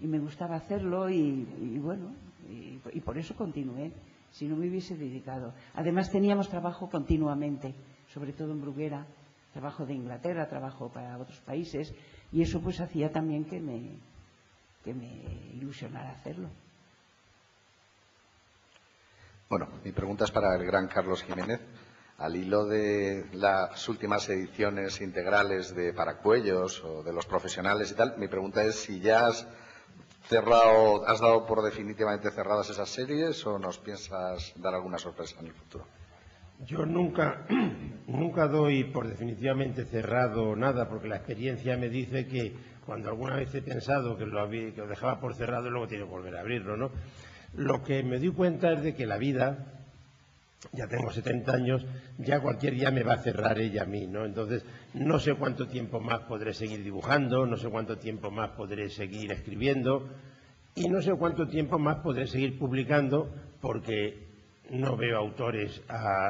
y me gustaba hacerlo y bueno, y por eso continué. Si no me hubiese dedicado. Además teníamos trabajo continuamente, sobre todo en Bruguera, trabajo de Inglaterra, trabajo para otros países, y eso pues hacía también que me ilusionara hacerlo. Bueno, mi pregunta es para el gran Carlos Jiménez. Al hilo de las últimas ediciones integrales de Paracuellos o de Los Profesionales y tal, mi pregunta es si ya has dado por definitivamente cerradas esas series o nos piensas dar alguna sorpresa en el futuro. Yo nunca doy por definitivamente cerrado nada, porque la experiencia me dice que cuando alguna vez he pensado que lo dejaba por cerrado, luego tiene que volver a abrirlo, ¿no? Lo que me di cuenta es de que la vida, ya tengo 70 años, ya cualquier día me va a cerrar ella a mí, ¿no? Entonces, no sé cuánto tiempo más podré seguir dibujando, no sé cuánto tiempo más podré seguir escribiendo y no sé cuánto tiempo más podré seguir publicando, porque no veo autores,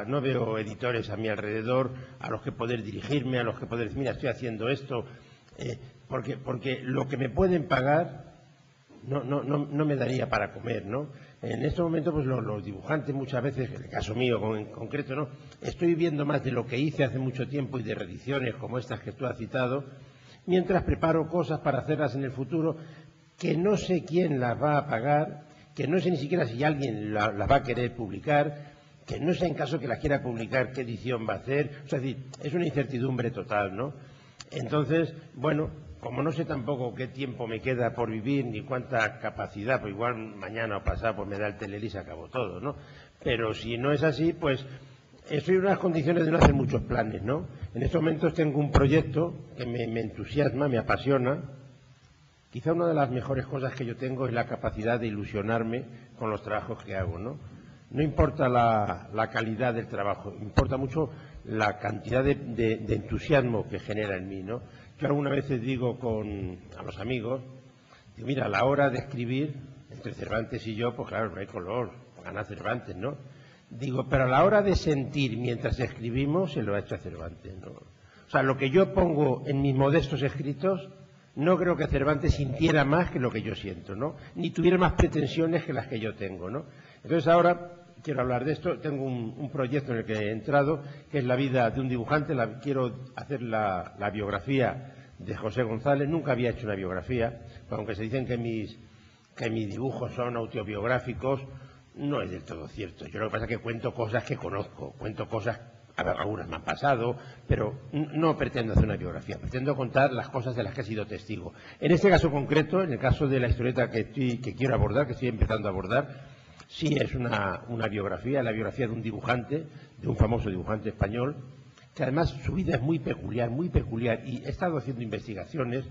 no veo editores a mi alrededor a los que poder dirigirme, a los que poder decir, mira, estoy haciendo esto, porque lo que me pueden pagar no me daría para comer, ¿no? En este momento, pues los dibujantes muchas veces, en el caso mío en concreto, ¿no? Estoy viviendo más de lo que hice hace mucho tiempo y de reediciones como estas que tú has citado, mientras preparo cosas para hacerlas en el futuro que no sé quién las va a pagar, que no sé ni siquiera si alguien las va a querer publicar, que no sé en caso que las quiera publicar qué edición va a hacer. O sea, es una incertidumbre total, ¿no? Entonces, bueno, como no sé tampoco qué tiempo me queda por vivir ni cuánta capacidad, pues igual mañana o pasado pues me da el telele y se acabó todo, ¿no? Pero si no es así, pues estoy en unas condiciones de no hacer muchos planes, ¿no? En estos momentos tengo un proyecto que me entusiasma, me apasiona. Quizá una de las mejores cosas que yo tengo es la capacidad de ilusionarme con los trabajos que hago, ¿no? No importa la calidad del trabajo, importa mucho la cantidad de entusiasmo que genera en mí, ¿no? Yo algunas veces digo a los amigos, digo, mira, a la hora de escribir, entre Cervantes y yo, pues claro, no hay color, gana Cervantes, ¿no? Digo, pero a la hora de sentir mientras escribimos, se lo ha hecho a Cervantes, ¿no? O sea, lo que yo pongo en mis modestos escritos, no creo que Cervantes sintiera más que lo que yo siento, ¿no? Ni tuviera más pretensiones que las que yo tengo, ¿no? Entonces ahora quiero hablar de esto. Tengo un proyecto en el que he entrado, que es la vida de un dibujante. Quiero hacer la biografía de José González. Nunca había hecho una biografía, aunque se dicen que mis dibujos son autobiográficos, no es del todo cierto. Yo lo que pasa es que cuento cosas que conozco, cuento cosas, algunas me han pasado, pero no pretendo hacer una biografía, pretendo contar las cosas de las que he sido testigo. En este caso concreto, en el caso de la historieta que quiero abordar, que estoy empezando a abordar, sí es una biografía, la biografía de un dibujante, de un famoso dibujante español, que además su vida es muy peculiar, y he estado haciendo investigaciones.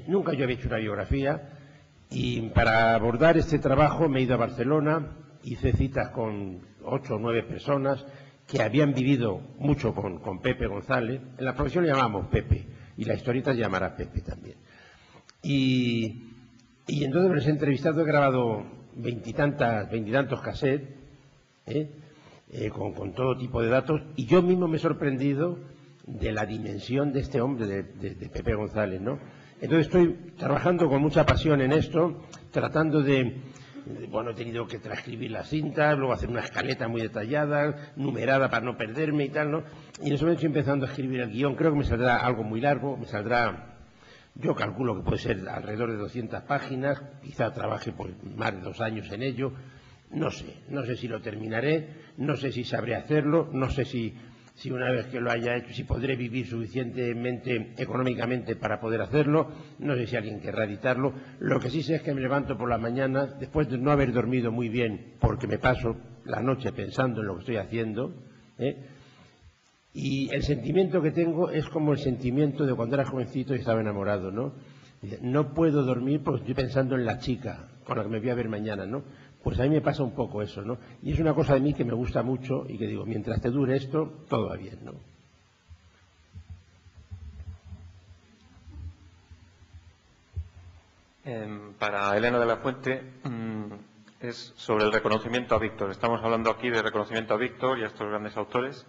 Nunca yo había hecho una biografía, y para abordar este trabajo me he ido a Barcelona, hice citas con 8 o 9 personas que habían vivido mucho con Pepe González. En la profesión le llamamos Pepe, y la historieta se llamará Pepe también. Y entonces les he entrevistado, he grabado veintitantos cassettes, con todo tipo de datos, y yo mismo me he sorprendido de la dimensión de este hombre, de Pepe González, ¿no? Entonces estoy trabajando con mucha pasión en esto, tratando bueno, he tenido que transcribir las cintas, luego hacer una escaleta muy detallada, numerada para no perderme y tal, ¿no? Y en ese momento estoy empezando a escribir el guión. Creo que me saldrá algo muy largo, me saldrá, yo calculo que puede ser alrededor de 200 páginas, quizá trabaje por más de 2 años en ello. No sé si lo terminaré, no sé si sabré hacerlo, no sé si una vez que lo haya hecho, si podré vivir suficientemente económicamente para poder hacerlo, no sé si alguien querrá editarlo. Lo que sí sé es que me levanto por la mañana, después de no haber dormido muy bien, porque me paso la noche pensando en lo que estoy haciendo, y el sentimiento que tengo es como el sentimiento de cuando era jovencito y estaba enamorado, ¿no? No puedo dormir porque estoy pensando en la chica con la que me voy a ver mañana, ¿no? Pues a mí me pasa un poco eso, ¿no? Y es una cosa de mí que me gusta mucho y que digo, mientras te dure esto, todo va bien, ¿no? Para Elena de la Fuente, es sobre el reconocimiento a Víctor. Estamos hablando aquí de reconocimiento a Víctor y a estos grandes autores.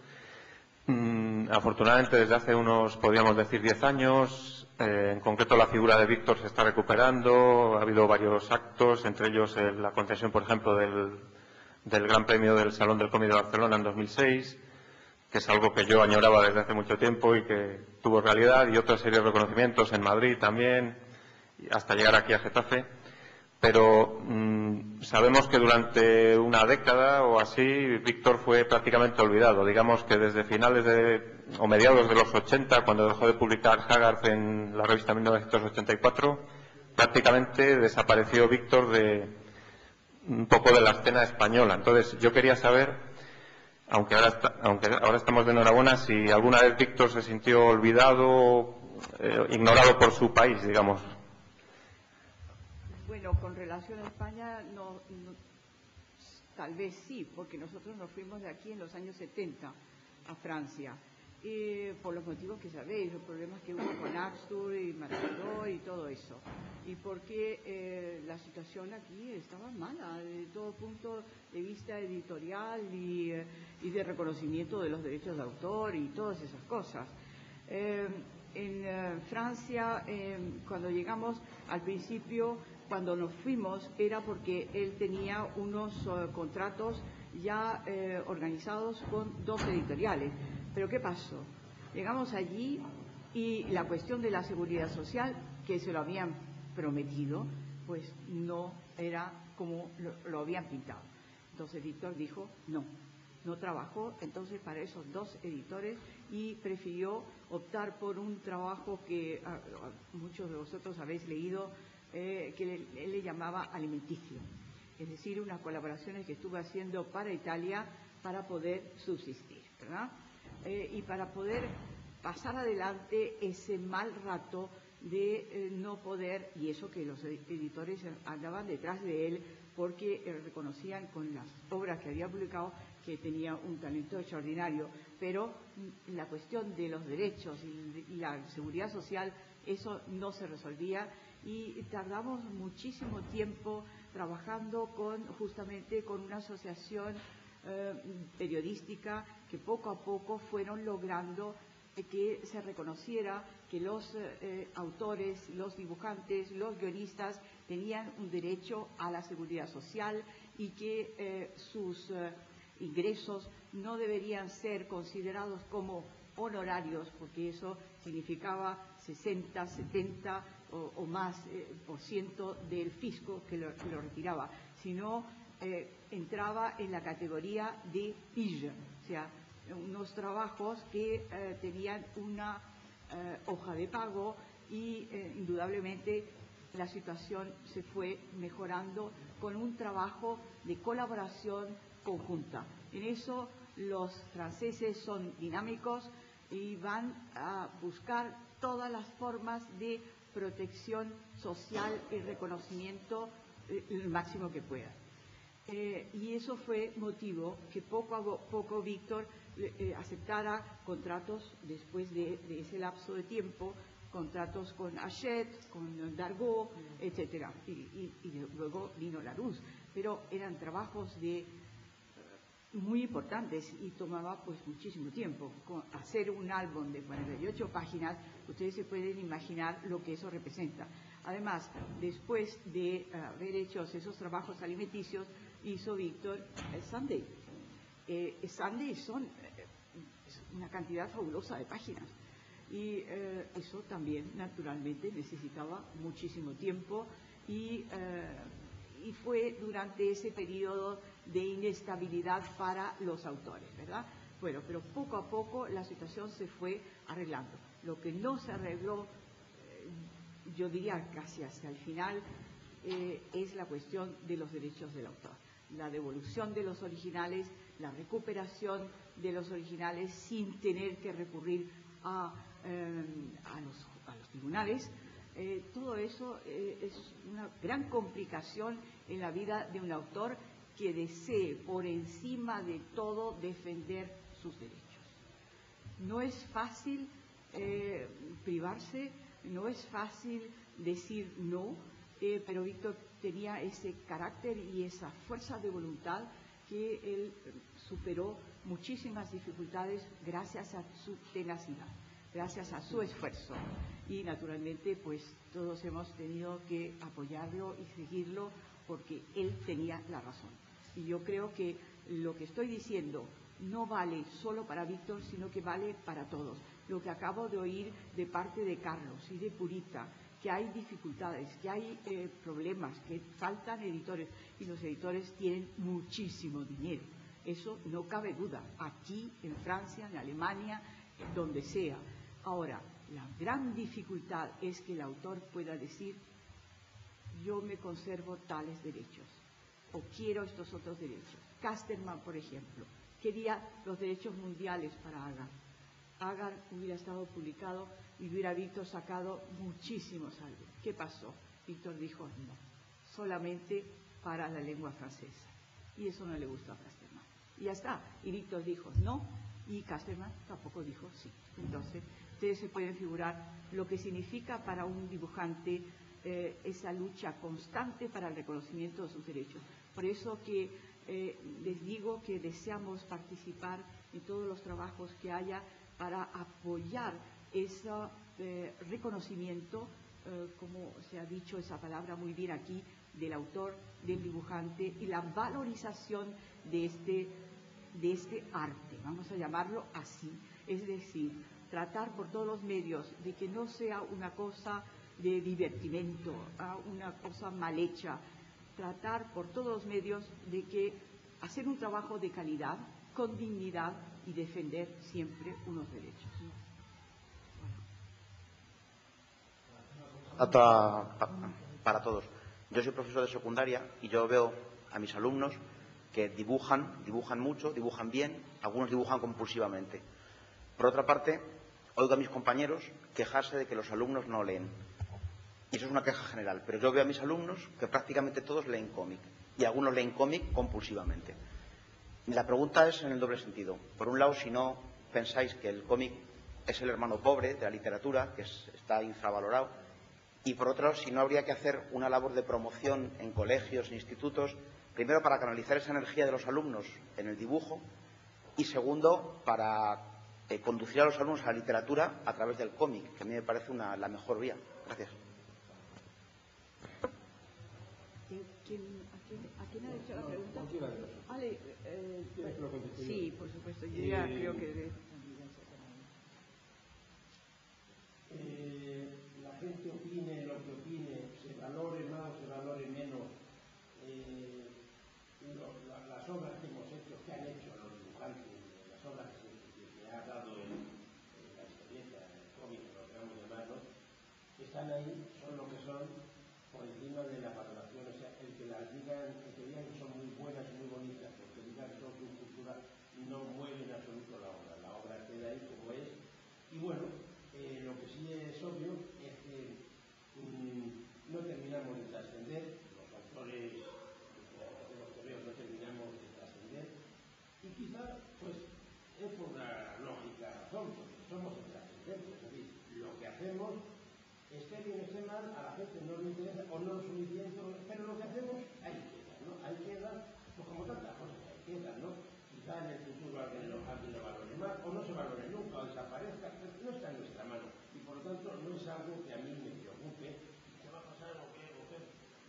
Afortunadamente, desde hace unos, podríamos decir, 10 años, en concreto la figura de Víctor se está recuperando. Ha habido varios actos, entre ellos la concesión, por ejemplo, del Gran Premio del Salón del Cómic de Barcelona en 2006, que es algo que yo añoraba desde hace mucho tiempo y que tuvo realidad, y otra serie de reconocimientos en Madrid también, hasta llegar aquí a Getafe. Pero sabemos que durante una década o así Víctor fue prácticamente olvidado. Digamos que desde finales o mediados de los 80, cuando dejó de publicar Haggard en la revista 1984, prácticamente desapareció Víctor un poco de la escena española. Entonces yo quería saber, aunque ahora estamos de enhorabuena, si alguna vez Víctor se sintió olvidado, ignorado por su país, digamos. Bueno, con relación a España, tal vez sí, porque nosotros nos fuimos de aquí en los años 70 a Francia, por los motivos que sabéis, los problemas que hubo con Axtur y Mataró y todo eso, y porque la situación aquí estaba mala, de todo punto de vista editorial y de reconocimiento de los derechos de autor y todas esas cosas. En Francia, cuando llegamos al principio, cuando nos fuimos, era porque él tenía unos contratos ya organizados con 2 editoriales. Pero ¿qué pasó? Llegamos allí y la cuestión de la seguridad social, que se lo habían prometido, pues no era como lo habían pintado. Entonces Víctor dijo no trabajó entonces para esos 2 editores y prefirió optar por un trabajo que muchos de vosotros habéis leído, que él le llamaba alimenticio, es decir, unas colaboraciones que estuvo haciendo para Italia para poder subsistir, ¿verdad? Y para poder pasar adelante ese mal rato de no poder, y eso que los editores andaban detrás de él porque reconocían con las obras que había publicado que tenía un talento extraordinario, pero la cuestión de los derechos y la seguridad social, eso no se resolvía, y tardamos muchísimo tiempo trabajando justamente con una asociación periodística que poco a poco fueron logrando que se reconociera que los autores, los dibujantes, los guionistas tenían un derecho a la seguridad social y que sus ingresos no deberían ser considerados como honorarios, porque eso significaba 60, 70 o más % del fisco que lo retiraba, sino entraba en la categoría de pige, o sea, unos trabajos que tenían una hoja de pago y indudablemente la situación se fue mejorando con un trabajo de colaboración conjunta. En eso los franceses son dinámicos y van a buscar todas las formas de protección social y reconocimiento el máximo que puedan. Y eso fue motivo que poco a poco Víctor aceptara contratos después de ese lapso de tiempo, contratos con Hachette, con Dargaud, etcétera, y luego vino Larousse, pero eran trabajos de muy importantes y tomaba pues muchísimo tiempo. Hacer un álbum de 48 páginas, ustedes se pueden imaginar lo que eso representa. Además, después de haber hecho esos trabajos alimenticios, hizo Víctor el Sunday. Sunday son una cantidad fabulosa de páginas. Y eso también, naturalmente, necesitaba muchísimo tiempo y fue durante ese periodo de inestabilidad para los autores, ¿verdad? Bueno, pero poco a poco la situación se fue arreglando. Lo que no se arregló, yo diría casi hasta el final, es la cuestión de los derechos del autor. La devolución de los originales, la recuperación de los originales sin tener que recurrir a los tribunales. Todo eso es una gran complicación en la vida de un autor que desee por encima de todo defender sus derechos. No es fácil privarse, no es fácil decir no, pero Víctor tenía ese carácter y esa fuerza de voluntad que él superó muchísimas dificultades gracias a su tenacidad, gracias a su esfuerzo. Y naturalmente pues todos hemos tenido que apoyarlo y seguirlo porque él tenía la razón. Y yo creo que lo que estoy diciendo no vale solo para Víctor, sino que vale para todos. Lo que acabo de oír de parte de Carlos y de Purita, que hay dificultades, que hay problemas, que faltan editores, y los editores tienen muchísimo dinero. Eso no cabe duda, aquí, en Francia, en Alemania, donde sea. Ahora, la gran dificultad es que el autor pueda decir: yo me conservo tales derechos, o quiero estos otros derechos. Casterman, por ejemplo, quería los derechos mundiales para Agar. Agar hubiera estado publicado y hubiera Víctor sacado muchísimos álbumes. ¿Qué pasó? Víctor dijo no, solamente para la lengua francesa. Y eso no le gustó a Casterman. Y ya está. Y Víctor dijo no, y Casterman tampoco dijo sí. Entonces, ustedes se pueden figurar lo que significa para un dibujante esa lucha constante para el reconocimiento de sus derechos. Por eso que les digo que deseamos participar en todos los trabajos que haya para apoyar ese reconocimiento, como se ha dicho esa palabra muy bien aquí, del autor, del dibujante, y la valorización de este arte, vamos a llamarlo así. Es decir, tratar por todos los medios de que no sea una cosa de divertimento, una cosa mal hecha, tratar por todos los medios de que hacer un trabajo de calidad, con dignidad, y defender siempre unos derechos. Para todos. Yo soy profesor de secundaria y yo veo a mis alumnos que dibujan mucho, dibujan bien, algunos dibujan compulsivamente. Por otra parte, oigo a mis compañeros quejarse de que los alumnos no leen. Y eso es una queja general. Pero yo veo a mis alumnos que prácticamente todos leen cómic. Y algunos leen cómic compulsivamente. La pregunta es en el doble sentido. Por un lado, si no pensáis que el cómic es el hermano pobre de la literatura, que está infravalorado. Y por otro lado, si no habría que hacer una labor de promoción en colegios e institutos, primero para canalizar esa energía de los alumnos en el dibujo, y segundo, para conducir a los alumnos a la literatura a través del cómic, que a mí me parece la mejor vía. Gracias. ¿A quién ha hecho la pregunta? Ale, sí, por supuesto. Yo ya creo que la gente opine lo que opine, se valore más o se valore menos, las obras que hemos hecho, que han hecho los dibujantes, las obras que ha dado la experiencia, el cómic, lo que vamos a llamarlo, están ahí, son lo que son, por encima de la valoración. O sea, el que las digan, el que digan que son muy buenas y muy bonitas, el que digan que son de cultura, no mueve en absoluto la obra. La obra queda ahí como es. Y bueno, lo que sí es obvio es que no terminamos de trascender, los autores que hacemos correos no terminamos de trascender, y quizá pues es por una lógica razón, porque somos intrascendentes. Es decir, lo que hacemos, esté bien, esté mal, a la gente no le interesa o no lo suficiente, pero lo que hacemos ahí queda, ¿no? Ahí queda, pues como tantas cosas, ahí quedan, ¿no? Quizá quizá en el futuro alguien lo valore más, o no se valore nunca, o desaparezca, no está en nuestra mano. Y por lo tanto no es algo que a mí me preocupe. ¿Qué va a pasar o qué?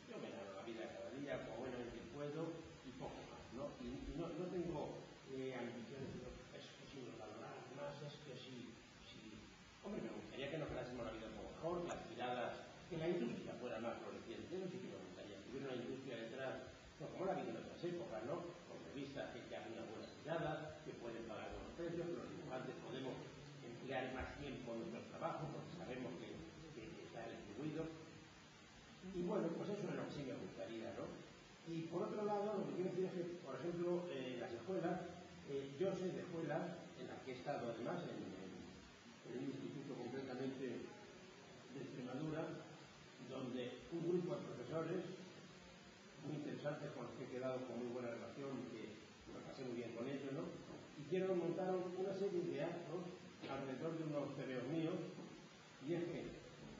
Yo me gano la vida cada día como buenamente puedo y poco más, ¿no? Y no tengo ambiciones de es que si nos valoramos más, es que si... Hombre, me gustaría que nos ganásemos la vida un poco mejor, las tiradas, que la industria fuera más floreciente, eso sí que me gustaría, que hubiera una industria detrás, no, como la ha habido en otras épocas, ¿no? Con revistas que hacen una buena tirada, que pueden pagar buenos precios, que los dibujantes podemos emplear más tiempo en nuestro trabajo, porque sabemos que está distribuido. Y bueno, pues eso es lo que sí me gustaría, ¿no? Y por otro lado, lo que quiero decir es que, por ejemplo, las escuelas, yo sé de escuelas en las que he estado además, en un instituto concretamente de Extremadura, donde un grupo de profesores muy interesantes con los que he quedado con muy buena relación, que me pasé muy bien con ellos, ¿no? Montaron una serie de actos alrededor de unos tebeos míos, y es que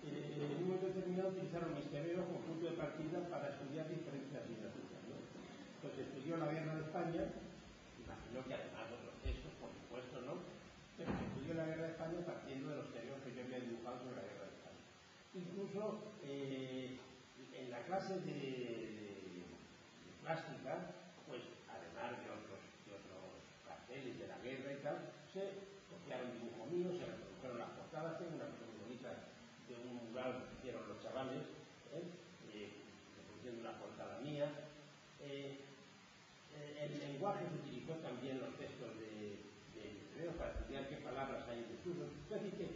en un momento determinado utilizaron mis tebeos como punto de partida para estudiar diferentes asignaturas, ¿no? Entonces estudió la guerra de España, imagino que además otros textos, por supuesto, ¿no? Pero se estudió la guerra de España partiendo de los tebeos que yo había dibujado sobre la guerra de España. Incluso en la clase de plástica, pues además de otros carteles de la guerra y tal, se copiaron dibujos míos, se reprodujeron las portadas. Tengo una foto muy bonita de un mural que hicieron los chavales, reproduciendo una portada mía. El lenguaje se utilizó también los textos de Tebeos para estudiar qué palabras hay en el uso. Es decir, que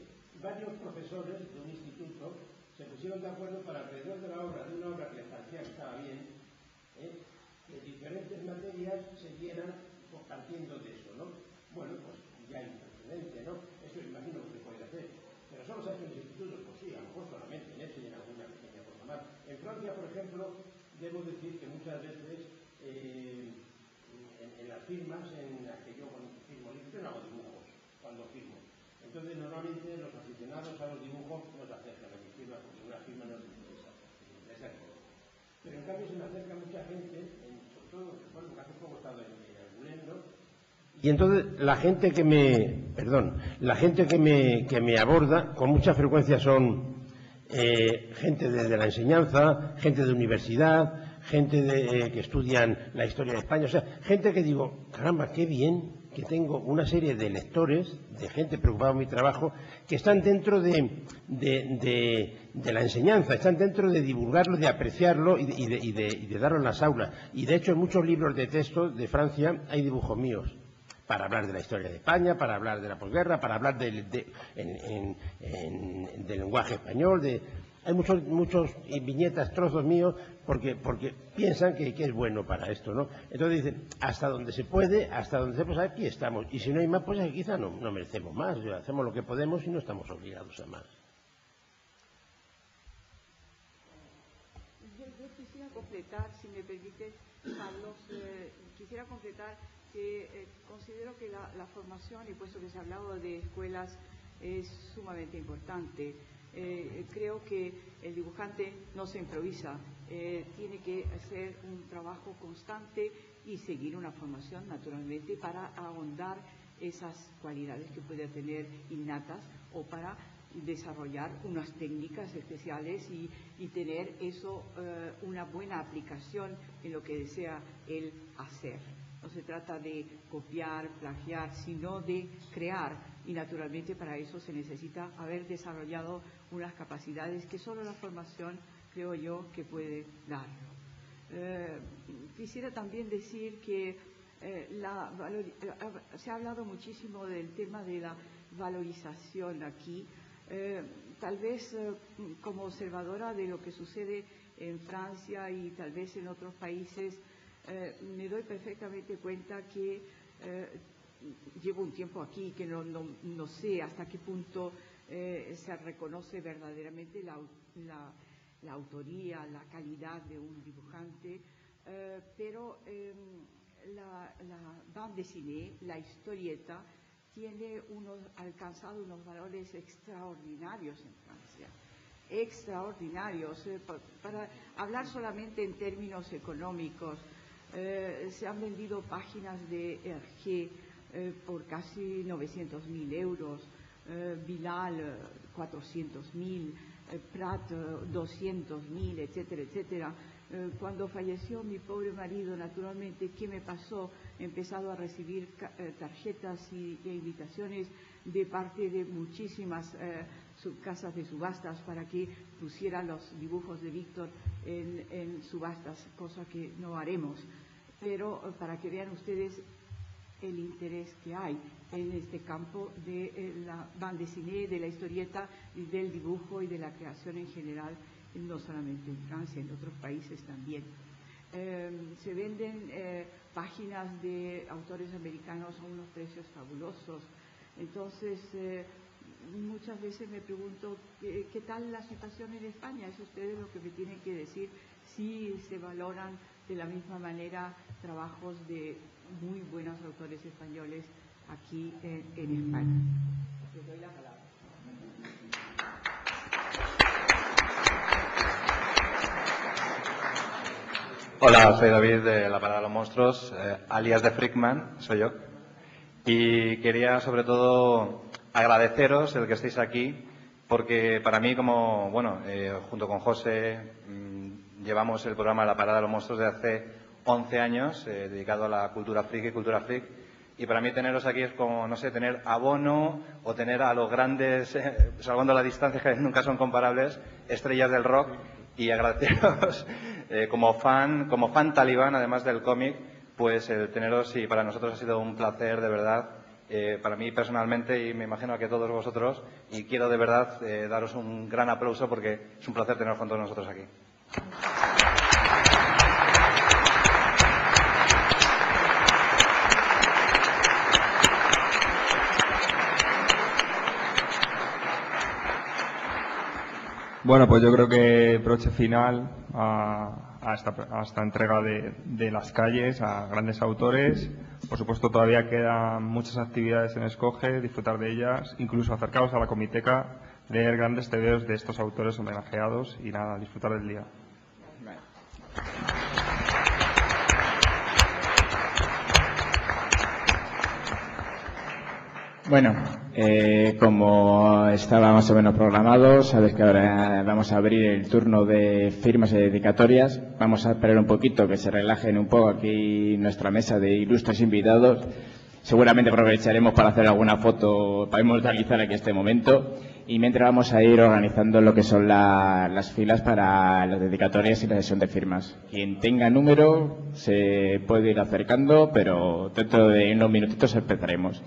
varios profesores de un instituto se pusieron de acuerdo para alrededor de una obra que les parecía que estaba bien, que diferentes materias se dieran partiendo de eso, ¿no? Bueno, pues ya hay un precedente, ¿no? Eso imagino que se puede hacer. Pero solo se hace en los institutos, pues sí, a lo mejor solamente en eso y en alguna pequeña cosa más. En Francia, por ejemplo, debo decir que muchas veces en las firmas en las que yo firmo, yo no hago dibujos cuando firmo. Entonces, normalmente los aficionados a los dibujos nos acercan a mi firma porque una firma no les interesa, pero en cambio se me acerca mucha gente, sobre todo, bueno, hace poco he estado en Angoulême, ¿no? Y entonces la gente que me aborda con mucha frecuencia son gente de la enseñanza, gente de universidad, gente que estudian la historia de España, o sea, gente que digo, caramba, qué bien que tengo una serie de lectores, de gente preocupada por mi trabajo, que están dentro de la enseñanza, están dentro de divulgarlo, de apreciarlo y de darlo en las aulas. Y de hecho en muchos libros de texto de Francia hay dibujos míos, para hablar de la historia de España, para hablar de la posguerra, para hablar del lenguaje español, hay muchos viñetas, trozos míos, porque piensan que es bueno para esto, ¿no? Entonces dicen, hasta donde se puede, pues aquí estamos. Y si no hay más, pues quizá no merecemos más. Hacemos lo que podemos y no estamos obligados a más. Yo quisiera completar, si me permite, Carlos, quisiera completar que considero que la formación, y puesto que se ha hablado de escuelas, es sumamente importante. Creo que el dibujante no se improvisa, tiene que hacer un trabajo constante y seguir una formación, naturalmente, para ahondar esas cualidades que puede tener innatas o para desarrollar unas técnicas especiales y tener eso, una buena aplicación en lo que desea él hacer. No se trata de copiar, plagiar, sino de crear. Y naturalmente para eso se necesita haber desarrollado unas capacidades que solo la formación, creo yo, que puede darlo. Quisiera también decir que se ha hablado muchísimo del tema de la valorización aquí. Tal vez como observadora de lo que sucede en Francia y tal vez en otros países, me doy perfectamente cuenta que llevo un tiempo aquí, que no sé hasta qué punto se reconoce verdaderamente la autoría, la calidad de un dibujante, pero la bande dessinée, la historieta, tiene alcanzado unos valores extraordinarios en Francia. Extraordinarios. Para hablar solamente en términos económicos, Se han vendido páginas de Hergé por casi 900.000 euros, Bilal 400.000, Prat 200.000, etcétera, etcétera. Cuando falleció mi pobre marido, naturalmente, ¿qué me pasó? He empezado a recibir tarjetas e invitaciones de parte de muchísimas casas de subastas para que pusieran los dibujos de Víctor en subastas, cosa que no haremos. Pero para que vean ustedes el interés que hay en este campo de la bande dessinée, de la historieta, del dibujo y de la creación en general, no solamente en Francia, en otros países también. Se venden páginas de autores americanos a unos precios fabulosos. Entonces, muchas veces me pregunto ¿qué tal la situación en España? Es ustedes lo que me tienen que decir, si se valoran de la misma manera trabajos de muy buenos autores españoles aquí en España. Les doy la palabra. Hola, soy David de La Parada de los Monstruos, alias de Freakman, soy yo. Y quería sobre todo agradeceros el que estéis aquí, porque para mí, como, bueno, junto con José, llevamos el programa La Parada de los Monstruos de hace 11 años, dedicado a la cultura freak y cultura freak. Y para mí teneros aquí es como, no sé, tener a Bono o tener a los grandes, salvando las distancias que nunca son comparables, estrellas del rock. Y agradeceros como fan talibán, además del cómic, pues el teneros, y para nosotros ha sido un placer de verdad, para mí personalmente y me imagino que todos vosotros, y quiero de verdad daros un gran aplauso porque es un placer teneros con todos nosotros aquí. Bueno, pues yo creo que broche final a esta entrega de las calles, a grandes autores. Por supuesto, todavía quedan muchas actividades en Escoge, disfrutar de ellas, incluso acercaros a la comiteca, leer grandes tebeos de estos autores homenajeados y nada, disfrutar del día. Bueno, como estaba más o menos programado, sabes que ahora vamos a abrir el turno de firmas y dedicatorias. Vamos a esperar un poquito que se relajen un poco aquí nuestra mesa de ilustres invitados. Seguramente aprovecharemos para hacer alguna foto, para inmortalizar aquí este momento. Y mientras vamos a ir organizando lo que son las filas para las dedicatorias y la sesión de firmas. Quien tenga número se puede ir acercando, pero dentro de unos minutitos empezaremos.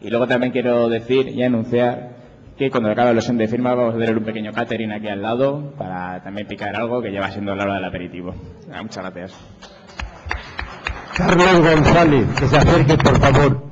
Y luego también quiero decir y anunciar que cuando acabe la sesión de firma vamos a tener un pequeño catering aquí al lado para también picar algo que lleva siendo la hora del aperitivo. Muchas gracias. Carlos González, que se acerque, por favor.